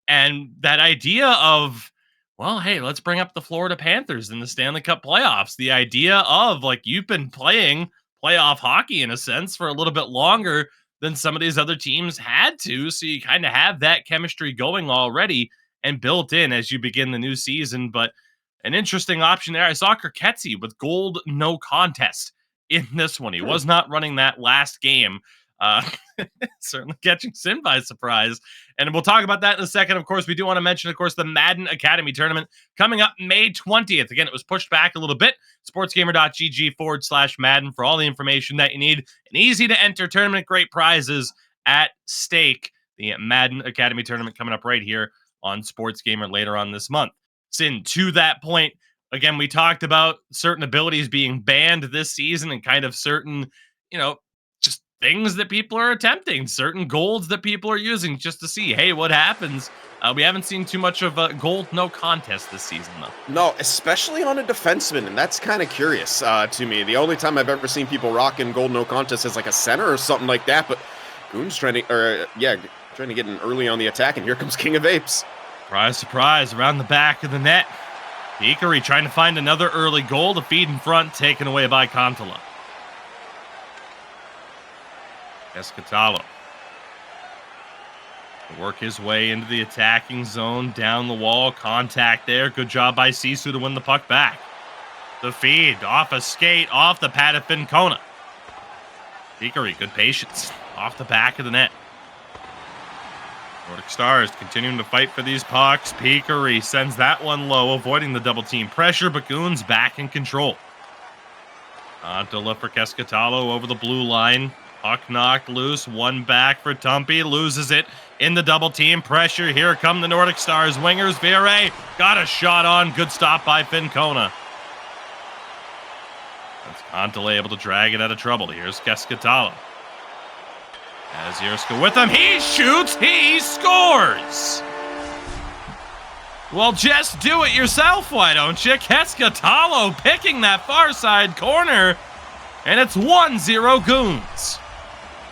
and that idea of, well, hey, let's bring up the Florida Panthers in the Stanley Cup playoffs. The idea of, like, you've been playing playoff hockey in a sense for a little bit longer than some of these other teams had to. So you kind of have that chemistry going already and built in as you begin the new season. But an interesting option there. I saw Kriketsi with gold no contest in this one. He was not running that last game. Uh, Certainly catching Sin by surprise. And we'll talk about that in a second. Of course, we do want to mention, of course, the Madden Academy tournament coming up May 20th. Again, it was pushed back a little bit. Sportsgamer.gg/Madden for all the information that you need. An easy to enter tournament, great prizes at stake. The Madden Academy tournament coming up right here on SportsGamer later on this month. Sin, to that point, again, we talked about certain abilities being banned this season and kind of certain, just things that people are attempting, certain golds that people are using just to see, hey, what happens. We haven't seen too much of a gold no contest this season, though. No, especially on a defenseman, and that's kind of curious to me. The only time I've ever seen people rocking gold no contest is like a center or something like that. But GOONS trying to get in early on the attack, and here comes King of Apes. Surprise, surprise, around the back of the net. Hikari trying to find another early goal to feed in front, taken away by Kontala. Escatalo work his way into the attacking zone, down the wall, contact there. Good job by Sisu to win the puck back. The feed, off a skate, off the pad of Fincona. Hikari, good patience, off the back of the net. Nordic Stars continuing to fight for these pucks. Hikari sends that one low, avoiding the double team pressure, but Goons back in control. Antala for Escatalo over the blue line. Puck knocked loose, one back for Tumpy, loses it in the double team pressure. Here come the Nordic Stars wingers. Vire got a shot on, good stop by Fincona. That's Antala able to drag it out of trouble. Here's Escatalo. As Yerska with him, he shoots, he scores! Well, just do it yourself, why don't you? Escatalo picking that far side corner, and it's 1-0 Goons.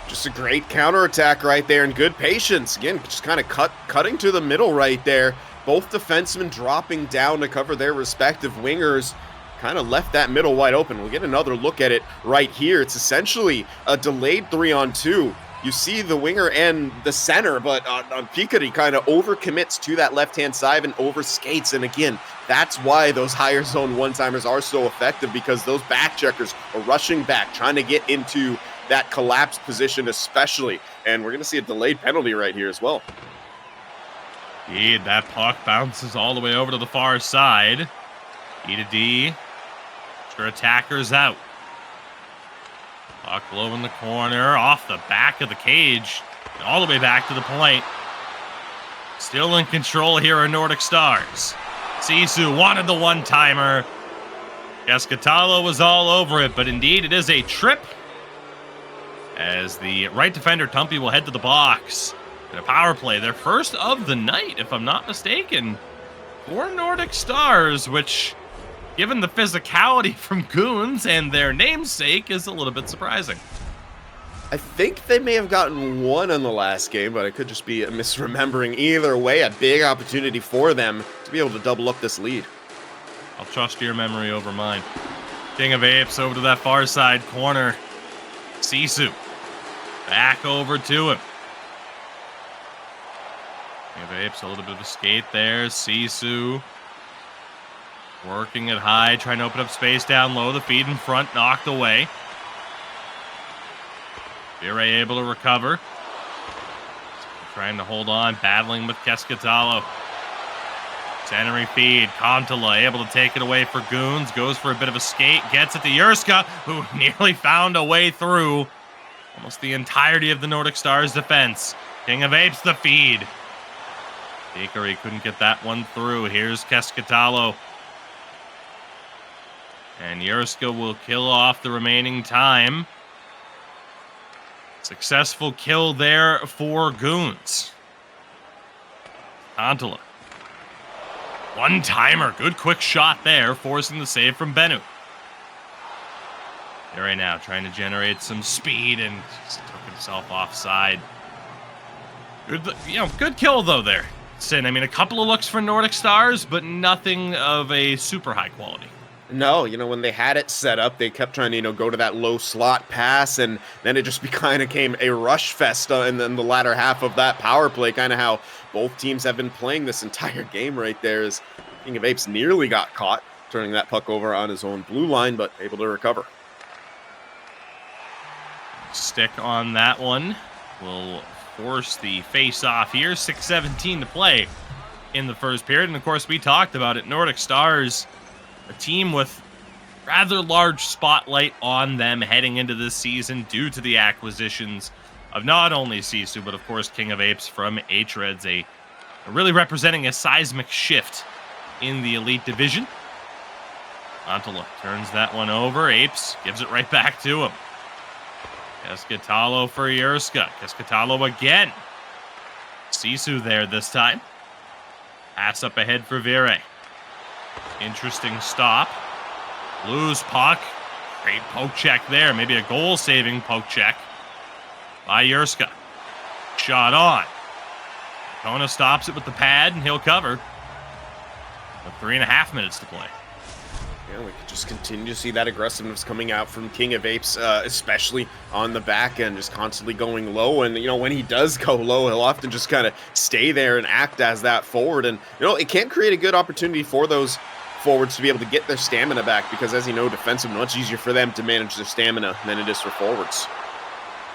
Just a great counterattack right there and good patience. Again, just kind of cutting to the middle right there. Both defensemen dropping down to cover their respective wingers. Kind of left that middle wide open. We'll get another look at it right here. It's essentially a delayed 3-on-2. You see the winger and the center, but Pikari kind of overcommits to that left-hand side and overskates. And again, that's why those higher zone one-timers are so effective, because those back checkers are rushing back, trying to get into that collapsed position especially. And we're going to see a delayed penalty right here as well. Indeed, that puck bounces all the way over to the far side. E to D. Sure, attackers out. Puck low in the corner, off the back of the cage, all the way back to the point. Still in control here are Nordic Stars. Sisu wanted the one-timer. Keskitalo was all over it, but indeed it is a trip, as the right defender, Tumpy, will head to the box. And a power play, their first of the night, if I'm not mistaken, for Nordic Stars, which, given the physicality from Goons and their namesake, is a little bit surprising. I think they may have gotten one in the last game, but I could just be misremembering. Either way, a big opportunity for them to be able to double up this lead. I'll trust your memory over mine. King of Apes over to that far side corner. Sisu back over to him. King of Apes, a little bit of a skate there. Sisu working it high, trying to open up space down low. The feed in front knocked away. Vire able to recover. Trying to hold on, battling with Keskitalo. Centering feed, Kontala able to take it away for Goons. Goes for a bit of a skate, gets it to Yurska, who nearly found a way through almost the entirety of the Nordic Stars defense. King of Apes, the feed. Pikari couldn't get that one through. Here's Keskitalo. And Yurska will kill off the remaining time. Successful kill there for Goons. Kontala. One-timer. Good quick shot there, forcing the save from Bennu. There right now, trying to generate some speed and just took himself offside. Good kill though there, Sin. I mean, a couple of looks for Nordic Stars, but nothing of a super high quality. No, when they had it set up, they kept trying to, go to that low slot pass, and then it just kind of came a rush fest in the latter half of that power play, kind of how both teams have been playing this entire game right there, as King of Apes nearly got caught, turning that puck over on his own blue line, but able to recover. Stick on that one. Will force the face-off here. 6:17 to play in the first period, and of course, we talked about it. Nordic Stars, a team with rather large spotlight on them heading into this season due to the acquisitions of not only Sisu, but of course King of Apes from H-Reds, a really representing a seismic shift in the Elite Division. Kontala turns that one over. Apes gives it right back to him. Keskitalo for Yurska. Keskitalo again. Sisu there this time. Pass up ahead for Vire. Interesting stop. Lose puck. Great poke check there. Maybe a goal-saving poke check by Yurska. Shot on. Kona stops it with the pad, and he'll cover. With 3.5 minutes to play. Yeah, we could just continue to see that aggressiveness coming out from King of Apes, especially on the back end, just constantly going low. And, when he does go low, he'll often just kind of stay there and act as that forward. And, it can create a good opportunity for those forwards to be able to get their stamina back, because, as you know, defensively, much easier for them to manage their stamina than it is for forwards.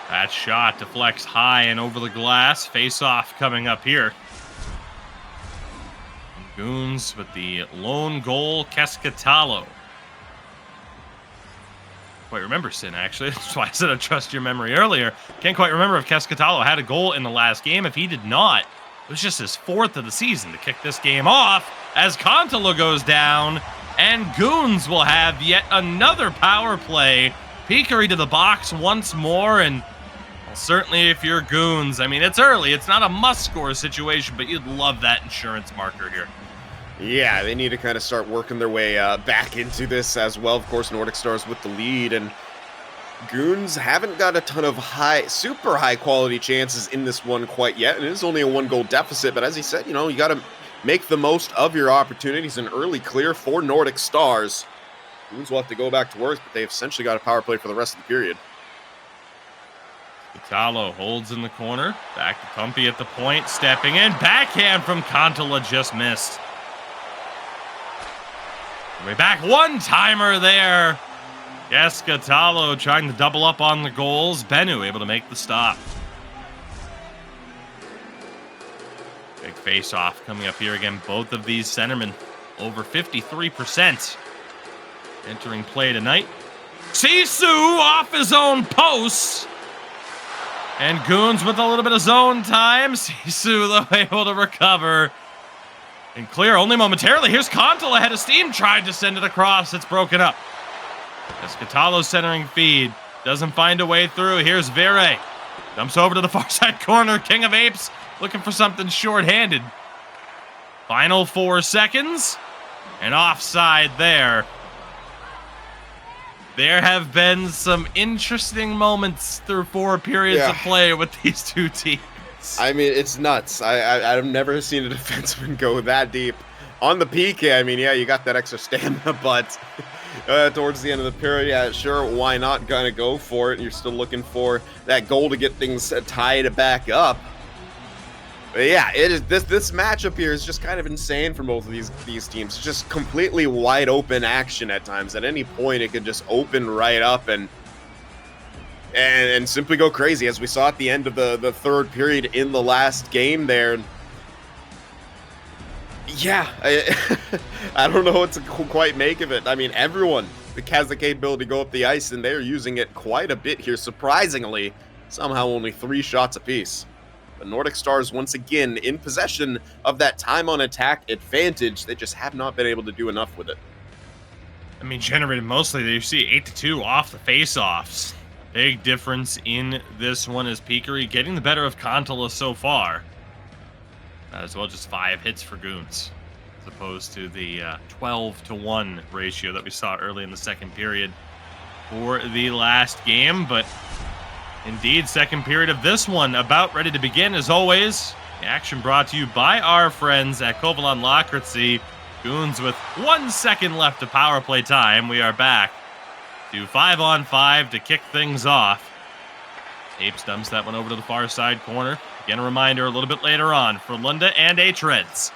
That shot deflects high and over the glass. Face-off coming up here. Goons with the lone goal, Keskitalo. Quite remember, Sin, actually. That's why I said I trust your memory earlier. Can't quite remember if Keskitalo had a goal in the last game. If he did not, it was just his 4th of the season to kick this game off, as Kontala goes down, and Goons will have yet another power play. Pikari to the box once more, and well, certainly if you're Goons, I mean, it's early. It's not a must-score situation, but you'd love that insurance marker here. Yeah, they need to kind of start working their way back into this as well. Of course, Nordic Stars with the lead, and Goons haven't got a ton of super high quality chances in this one quite yet, and it is only a 1-goal deficit. But as he said, you got to make the most of your opportunities. An early clear for Nordic Stars. Goons will have to go back to work, but they've essentially got a power play for the rest of the period. Italo holds in the corner. Back to Tumpy at the point. Stepping in. Backhand from Kontula just missed. Way back. One-timer there. Keskitalo trying to double up on the goals. Bennu able to make the stop. Big face-off coming up here again. Both of these centermen over 53% entering play tonight. Sisu off his own post. And Goons with a little bit of zone time. Sisu, though, able to recover. And clear only momentarily. Here's Kontula ahead of steam. Tried to send it across. It's broken up. Keskitalo centering feed. Doesn't find a way through. Here's Vere. Dumps over to the far side corner. King of Apes looking for something short-handed. Final 4 seconds. And offside there. There have been some interesting moments through 4 periods of play with these two teams. I mean, it's nuts. I've never seen a defenseman go that deep. On the PK, I mean, yeah, you got that extra stamina, but towards the end of the period, yeah, sure, why not gonna go for it? You're still looking for that goal to get things tied back up. But yeah, it is this matchup here is just kind of insane for both of these teams. Just completely wide open action at times. At any point, it could just open right up and simply go crazy, as we saw at the end of the third period in the last game there. Yeah, I don't know what to quite make of it. I mean, everyone has the capability to go up the ice, and they're using it quite a bit here. Surprisingly, somehow only 3 shots apiece. The Nordic Stars once again in possession of that time on attack advantage. They just have not been able to do enough with it. I mean, generated mostly, you see 8-2 off the face-offs. Big difference in this one is Peakery getting the better of Kontula so far. As well, just 5 hits for Goons, as opposed to the 12-1 ratio that we saw early in the second period for the last game. But indeed, second period of this one about ready to begin. As always, the action brought to you by our friends at Kovalon Lakritzy. Goons with 1 second left of power play time. We are back to 5-on-5 to kick things off. Apes dumps that one over to the far side corner. Again, a reminder a little bit later on for Lunda and H-Reds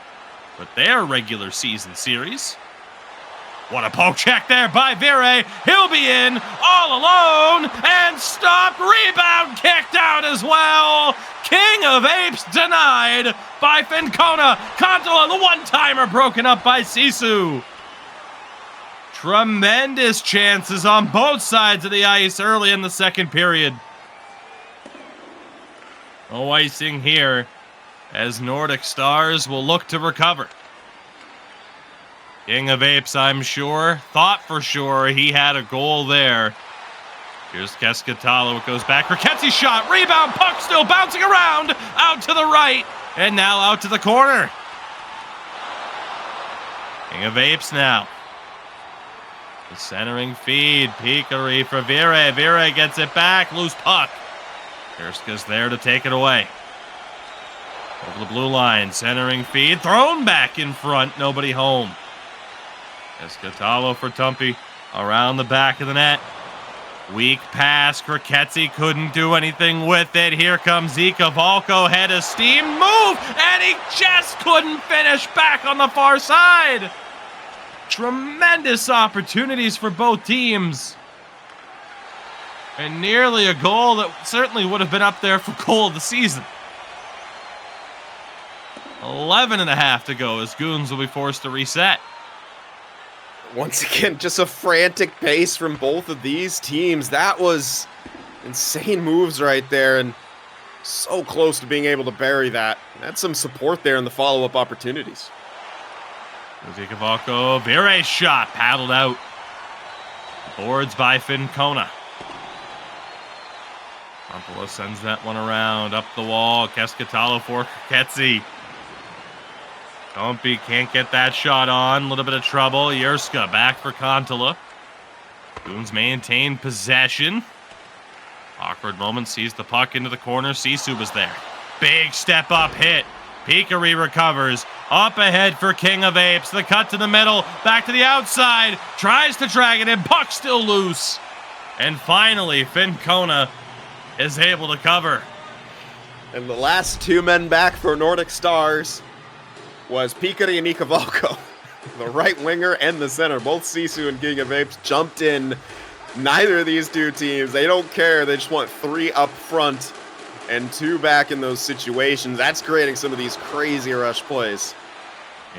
with their regular season series. What a poke check there by Vere. He'll be in all alone and stopped. Rebound kicked out as well. King of Apes denied by Fincona. Kontula, the one-timer broken up by Sisu. Tremendous chances on both sides of the ice early in the second period. No icing here as Nordic Stars will look to recover. King of Apes, I'm sure, thought for sure he had a goal there. Here's Keskitalo. It goes back. Rickett's shot. Rebound. Puck still bouncing around. Out to the right. And now out to the corner. King of Apes now. The centering feed. Peakery for Vere. Vere gets it back. Loose puck. Kerska's there to take it away. Over the blue line. Centering feed. Thrown back in front. Nobody home. Keskitalo for Tumpy. Around the back of the net. Weak pass. Kriketzi couldn't do anything with it. Here comes Zika. Volko head of steam. Move! And he just couldn't finish back on the far side. Tremendous opportunities for both teams. And nearly a goal that certainly would have been up there for goal of the season. 11.5 to go as Goons will be forced to reset. Once again, just a frantic pace from both of these teams. That was insane moves right there, and so close to being able to bury that. That's some support there in the follow-up opportunities. Zikavalko, Vere's shot, paddled out. Boards by Fincona. Pompolo sends that one around, up the wall. Keskitalo for Kriketzi. Dumpy can't get that shot on. A little bit of trouble. Yerska back for Kontula. Goons maintain possession. Awkward moment, sees the puck into the corner. Sisu was there. Big step up hit. Pikari recovers. Up ahead for King of Apes. The cut to the middle. Back to the outside. Tries to drag it in. Puck still loose. And finally, Finn Kona is able to cover. And the last two men back for Nordic Stars was Pikari and Ikavalko. The right winger and the center. Both Sisu and King of Apes jumped in. Neither of these two teams, they don't care. They just want 3 up front and 2 back in those situations. That's creating some of these crazy rush plays.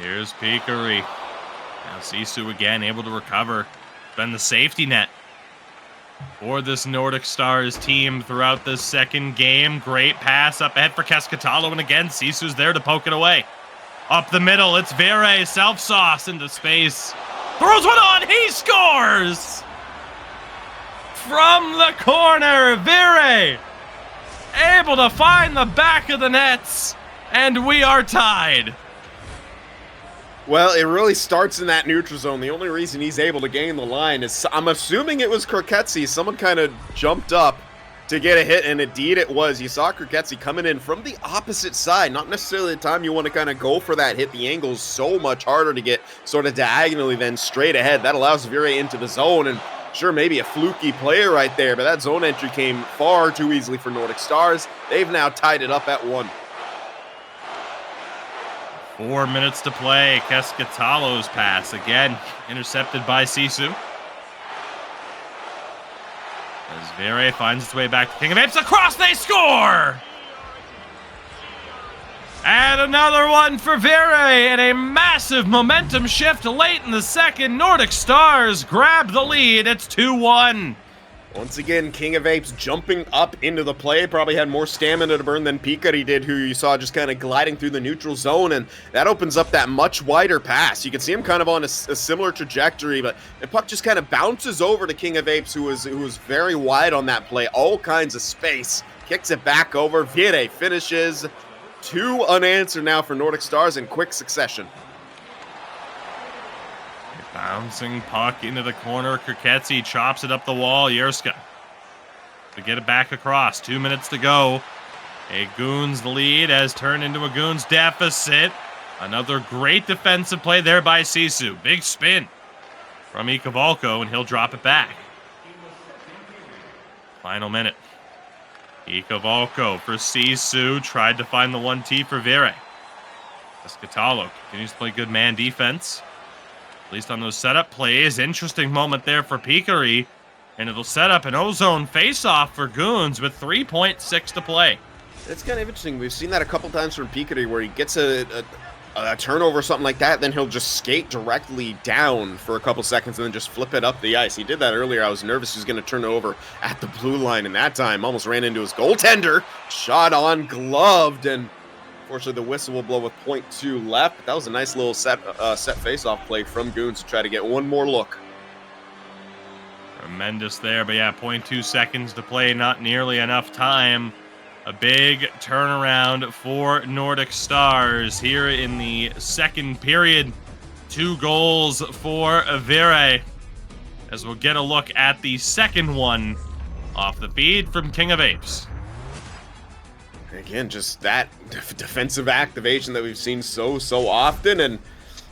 Here's Pikari. Now Sisu again able to recover. Been the safety net for this Nordic Stars team throughout this second game. Great pass up ahead for Keskitalo, and again, Sisu's there to poke it away. Up the middle, it's Vere, self-sauce into space. Throws one on, he scores! From the corner, Vere able to find the back of the nets, and we are tied. Well, it really starts in that neutral zone. The only reason he's able to gain the line is, I'm assuming it was Kroketsi. Someone kind of jumped up to get a hit, and indeed it was. You saw Kroketsi coming in from the opposite side. Not necessarily the time you want to kind of go for that hit. The angle is so much harder to get sort of diagonally than straight ahead. That allows Vire into the zone, and sure, maybe a fluky player right there, but that zone entry came far too easily for Nordic Stars. They've now tied it up at 1. 4 minutes to play. Keskitalo's pass again intercepted by Sisu. As Vere finds its way back to King of Apes. Across, they score! And another one for Vere, and a massive momentum shift late in the second. Nordic Stars grab the lead. It's 2-1. Once again, King of Apes jumping up into the play. Probably had more stamina to burn than Pikari did, who you saw just kind of gliding through the neutral zone, and that opens up that much wider pass. You can see him kind of on a similar trajectory, but the puck just kind of bounces over to King of Apes, who was very wide on that play. All kinds of space. Kicks it back over. Vire finishes. 2 unanswered now for Nordic Stars in quick succession. Bouncing puck into the corner. Kroketsi chops it up the wall. Yerska to get it back across. 2 minutes to go. A Goons lead has turned into a Goons deficit. Another great defensive play there by Sisu. Big spin from Ikavalko, and he'll drop it back. Final minute. Ikavalko for Sisu. Tried to find the 1T for Vire. Keskitalo continues to play good man defense. At least on those setup plays. Interesting moment there for Pikari. And it'll set up an ozone face-off for Goons with 3.6 to play. It's kind of interesting. We've seen that a couple times from Pikari where he gets a turnover or something like that, then he'll just skate directly down for a couple seconds and then just flip it up the ice. He did that earlier. I was nervous he was going to turn it over at the blue line, and that time almost ran into his goaltender. Shot on, gloved, and unfortunately, the whistle will blow with 0.2 left. But that was a nice little set face-off play from Goons to try to get one more look. Tremendous there, but yeah, 0.2 seconds to play, not nearly enough time. A big turnaround for Nordic Stars here in the second period. 2 goals for Vire, as we'll get a look at the second one off the feed from King of Apes. Again, just that defensive activation that we've seen so often, and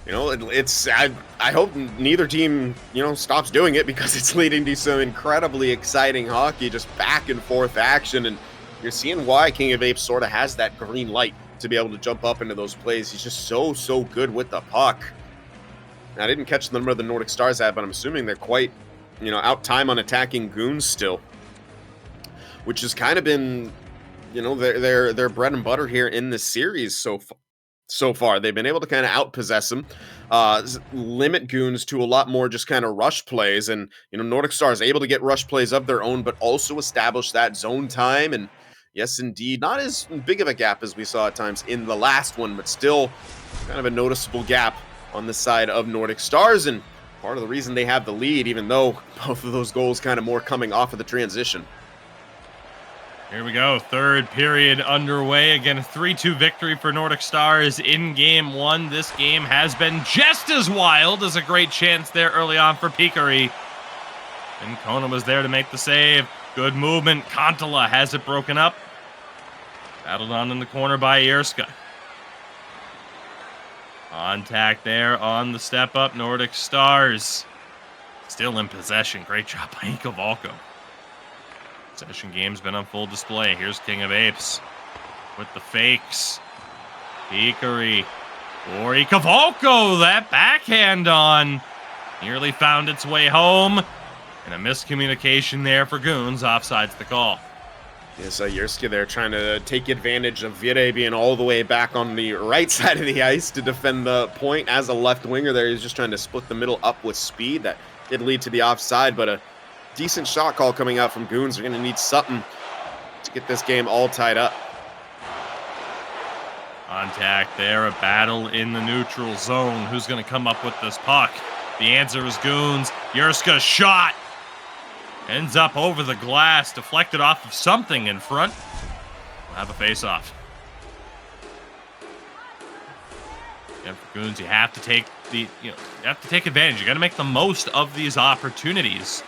you know, I hope neither team, you know, stops doing it, because it's leading to some incredibly exciting hockey, just back and forth action, and you're seeing why King of Apes sort of has that green light to be able to jump up into those plays. He's just so good with the puck. Now, I didn't catch the number of the Nordic Stars at, but I'm assuming they're quite, you know, out time on attacking Goons still, which has kind of been, you know, their bread and butter here in this series so far. They've been able to kind of outpossess them, limit Goons to a lot more just kind of rush plays, and you know, Nordic Stars able to get rush plays of their own, but also establish that zone time. And yes, indeed, not as big of a gap as we saw at times in the last one, but still kind of a noticeable gap on the side of Nordic Stars, and part of the reason they have the lead, even though both of those goals kind of more coming off of the transition. Here we go, third period underway. Again, a 3-2 victory for Nordic Stars in Game 1. This game has been just as wild as a great chance there early on for Pikari. And Kona was there to make the save. Good movement. Kontala has it broken up. Battled on in the corner by Yerska. Contact there on the step up. Nordic Stars still in possession. Great job by Ikovalko. Possession game's been on full display. Here's King of Apes with the fakes. Hikari for Ikovalko. That backhand on nearly found its way home. And a miscommunication there for Goons. Offsides the call. Yes, Yerska there trying to take advantage of Vire being all the way back on the right side of the ice to defend the point as a left winger there. He's just trying to split the middle up with speed. That did lead to the offside, but a decent shot call coming out from Goons. They're going to need something to get this game all tied up. Contact there, a battle in the neutral zone. Who's going to come up with this puck? The answer is Goons. Yerska's shot ends up over the glass, deflected off of something in front. We'll have a face-off. And for Goons, you have to take advantage. You got to make the most of these opportunities.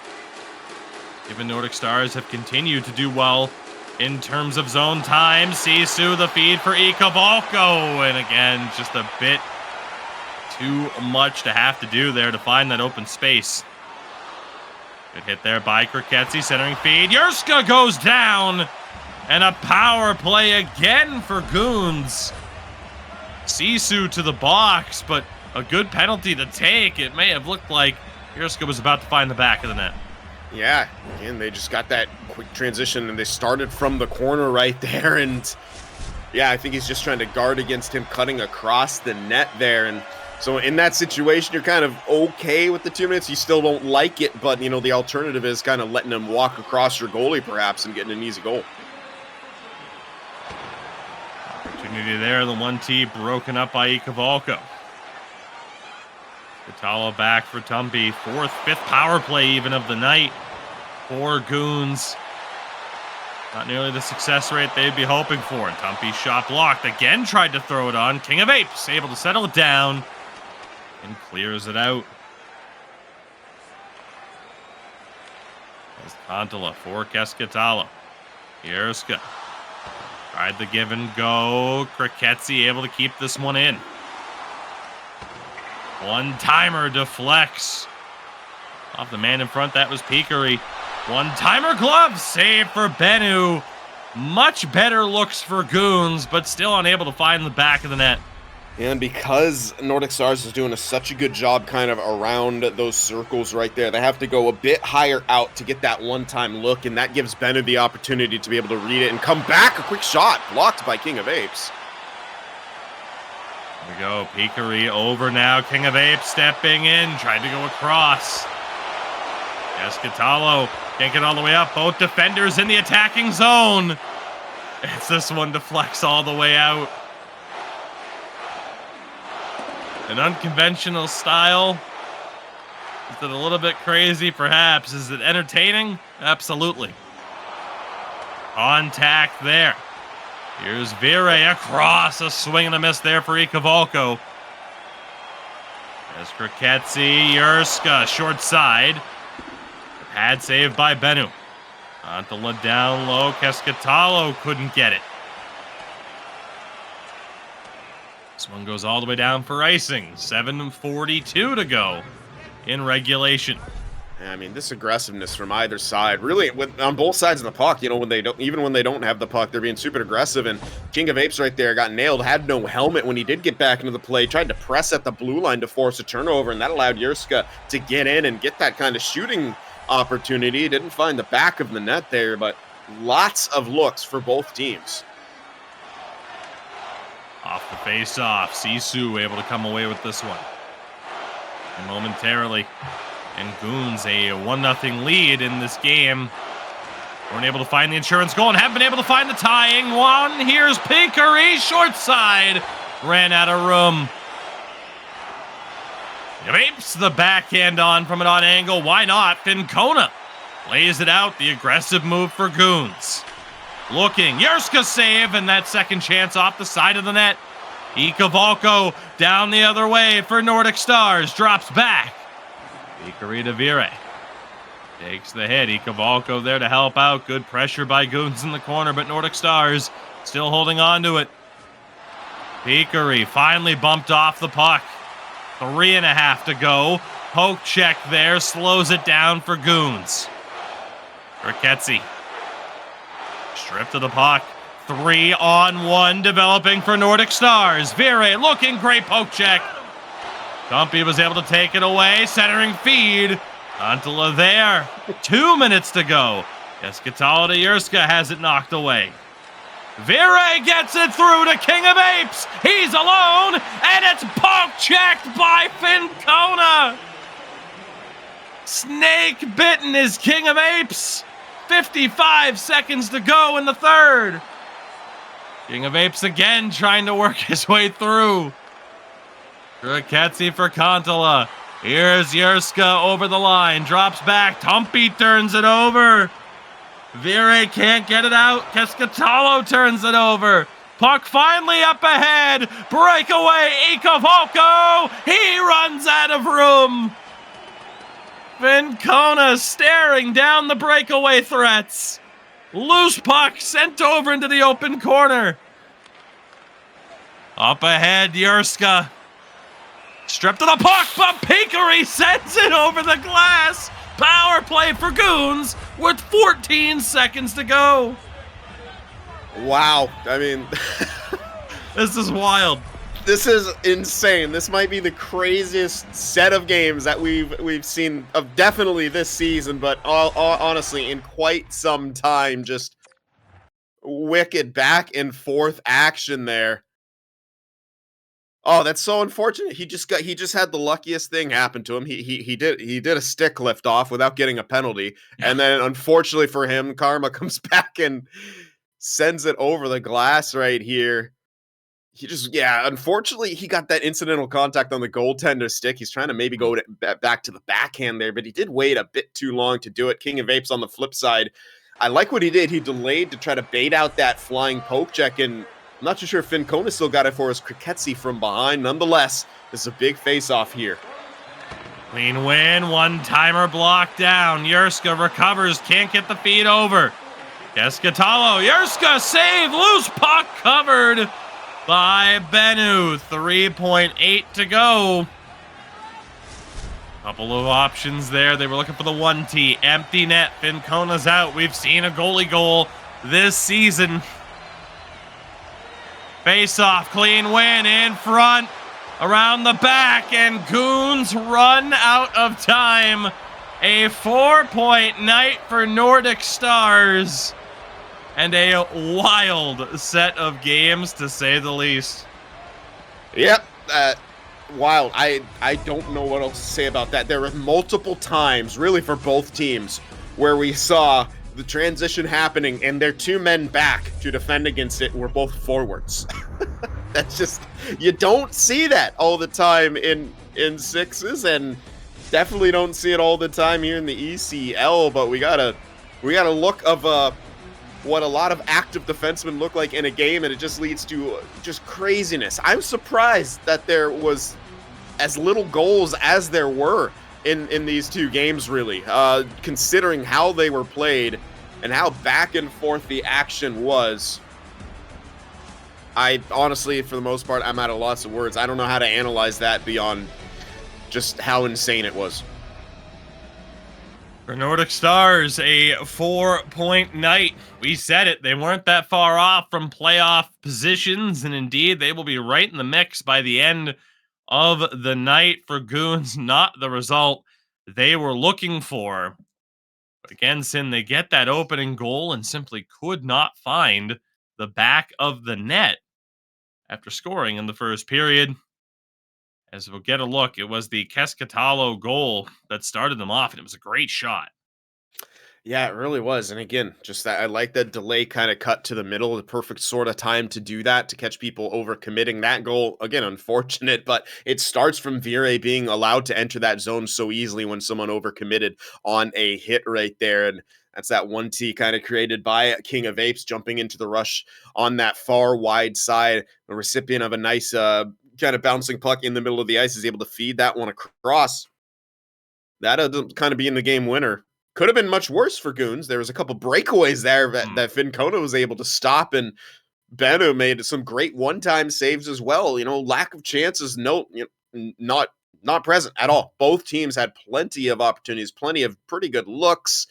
Given Nordic Stars have continued to do well in terms of zone time. Sisu, the feed for Ikovalko. And again, just a bit too much to have to do there to find that open space. Good hit there by Kriketsi, centering feed. Yerska goes down. And a power play again for Goons. Sisu to the box, but a good penalty to take. It may have looked like Yerska was about to find the back of the net. Yeah, again, they just got that quick transition, and they started from the corner right there. And yeah, I think he's just trying to guard against him cutting across the net there. And so in that situation, you're kind of okay with the 2 minutes. You still don't like it, but, you know, the alternative is kind of letting him walk across your goalie perhaps and getting an easy goal. Opportunity there, the 1T broken up by Ikovalko. Vitalo back for Tumby. Fifth power play even of the night for Goons. Not nearly the success rate they'd be hoping for. And Tumby's shot blocked. Again tried to throw it on. King of Apes able to settle it down and clears it out. As Kontala for Keskitalo. Yerska tried the give and go. Kriketsi able to keep this one in. One-timer deflects off the man in front. That was Pikari. One-timer glove save for Bennu. Much better looks for Goons, but still unable to find the back of the net. And because Nordic Stars is doing such a good job kind of around those circles right there, they have to go a bit higher out to get that one-time look, and that gives Bennu the opportunity to be able to read it and come back. A quick shot blocked by King of Apes. There we go. Pikari over now. King of Apes stepping in. Tried to go across. Eskitalo can't get all the way up. Both defenders in the attacking zone. It's this one deflects all the way out. An unconventional style. Is it a little bit crazy? Perhaps. Is it entertaining? Absolutely. Contact there. Here's Vire across, a swing and a miss there for Ikovalko. As Kriketsi, Yerska, short side. Pad saved by Bennu. Kontala down low, Keskitalo couldn't get it. This one goes all the way down for icing. 7:42 to go in regulation. I mean, this aggressiveness from either side, really, on both sides of the puck, you know, even when they don't have the puck, they're being super aggressive. And King of Apes right there got nailed, had no helmet when he did get back into the play, tried to press at the blue line to force a turnover, and that allowed Yerska to get in and get that kind of shooting opportunity. Didn't find the back of the net there, but lots of looks for both teams. Off the face-off, Sisu able to come away with this one. And momentarily, and Goons a 1-0 lead in this game. Weren't able to find the insurance goal and haven't been able to find the tying one. Here's Pikari, short side. Ran out of room. Apes the backhand on from an odd angle. Why not? Fincona lays it out. The aggressive move for Goons. Looking. Yerska save, and that second chance off the side of the net. Ikovalko down the other way for Nordic Stars. Drops back. Pikari to Vire. Takes the hit. Ikavalko there to help out. Good pressure by Goons in the corner, but Nordic Stars still holding on to it. Peekery finally bumped off the puck. 3.5 to go. Poke check there, slows it down for Goons. Riketsi. Stripped of the puck. 3-on-1 developing for Nordic Stars. Vire looking great poke check. Dumpy was able to take it away. Centering feed. Antala there. 2 minutes to go. Keskitalo to Yurska has it knocked away. Vire gets it through to King of Apes. He's alone, and it's poke checked by Fincona. Snake bitten is King of Apes. 55 seconds to go in the third. King of Apes again trying to work his way through. Riketsi for Kantala. Here's Yurska over the line. Drops back. Tumpy turns it over. Vire can't get it out. Keskitalo turns it over. Puck finally up ahead. Breakaway. Ikavalko. He runs out of room. Fincona staring down the breakaway threats. Loose puck sent over into the open corner. Up ahead, Yurska. Stripped of the puck, but Peekery sends it over the glass. Power play for Goons with 14 seconds to go. Wow. I mean, this is wild. This is insane. This might be the craziest set of games that we've seen of definitely this season, but honestly, in quite some time. Just wicked back and forth action there. Oh, that's so unfortunate. He just had the luckiest thing happen to him. He did a stick lift off without getting a penalty, and then unfortunately for him, Karma comes back and sends it over the glass right here. He just, unfortunately, he got that incidental contact on the goaltender stick. He's trying to maybe go back to the backhand there, but he did wait a bit too long to do it. King of Apes on the flip side. I like what he did. He delayed to try to bait out that flying poke check, and I'm not too sure if Fincona still got it for his Riketsi from behind. Nonetheless, this is a big face-off here. Clean win, one-timer blocked down. Yurska recovers, can't get the feed over. Keskitalo, Yurska save, loose puck covered by Bennu. 3.8 to go. Couple of options there. They were looking for the 1T. Empty net. Fincona's out. We've seen a goalie goal this season. Face off. Clean win in front. Around the back. And Goons run out of time. A 4-point night for Nordic Stars. And a wild set of games, to say the least. Yep. Wild. I don't know what else to say about that. There were multiple times, really for both teams, where we saw the transition happening and their two men back to defend against it were both forwards. That's just, you don't see that all the time in sixes, and definitely don't see it all the time here in the ECL, but we got a look of what a lot of active defensemen look like in a game, and it just leads to just craziness. I'm surprised that there was as little goals as there were in these two games, really, considering how they were played and how back and forth the action was. I honestly, for the most part, I'm out of lots of words. I don't know how to analyze that beyond just how insane it was. For Nordic Stars, a 4-point night. We said it. They weren't that far off from playoff positions, and indeed, they will be right in the mix by the end of the night. For Goons, not the result they were looking for. But again, Sin, they get that opening goal and simply could not find the back of the net after scoring in the first period. As we'll get a look, it was the Keskitalo goal that started them off, and it was a great shot. Yeah, it really was. And again, just that I like that delay kind of cut to the middle, the perfect sort of time to do that, to catch people over committing. That goal, again, unfortunate, but it starts from Vire being allowed to enter that zone so easily when someone overcommitted on a hit right there. And that's that 1T kind of created by King of Apes jumping into the rush on that far wide side. The recipient of a nice kind of bouncing puck in the middle of the ice is able to feed that one across. That'll kind of be in the game winner. could have been much worse for Goons. There was a couple breakaways there that Vincona was able to stop, and Benno made some great one-time saves as well. Lack of chances, not present at all. Both teams had plenty of opportunities, plenty of pretty good looks,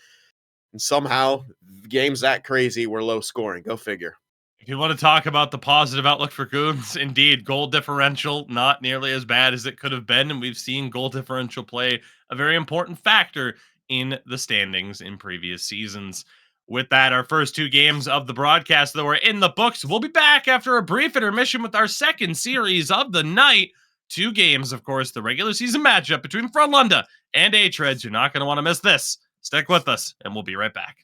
and somehow games that crazy were low scoring. Go figure. If you want to talk about the positive outlook for Goons, indeed, goal differential not nearly as bad as it could have been, and we've seen goal differential play a very important factor in the standings in previous seasons. With that, our first two games of the broadcast, though, are in the books. We'll be back after a brief intermission with our second series of the night. Two games, of course, the regular season matchup between Frölunda and H-Reds. You're not going to want to miss this. Stick with us, and we'll be right back.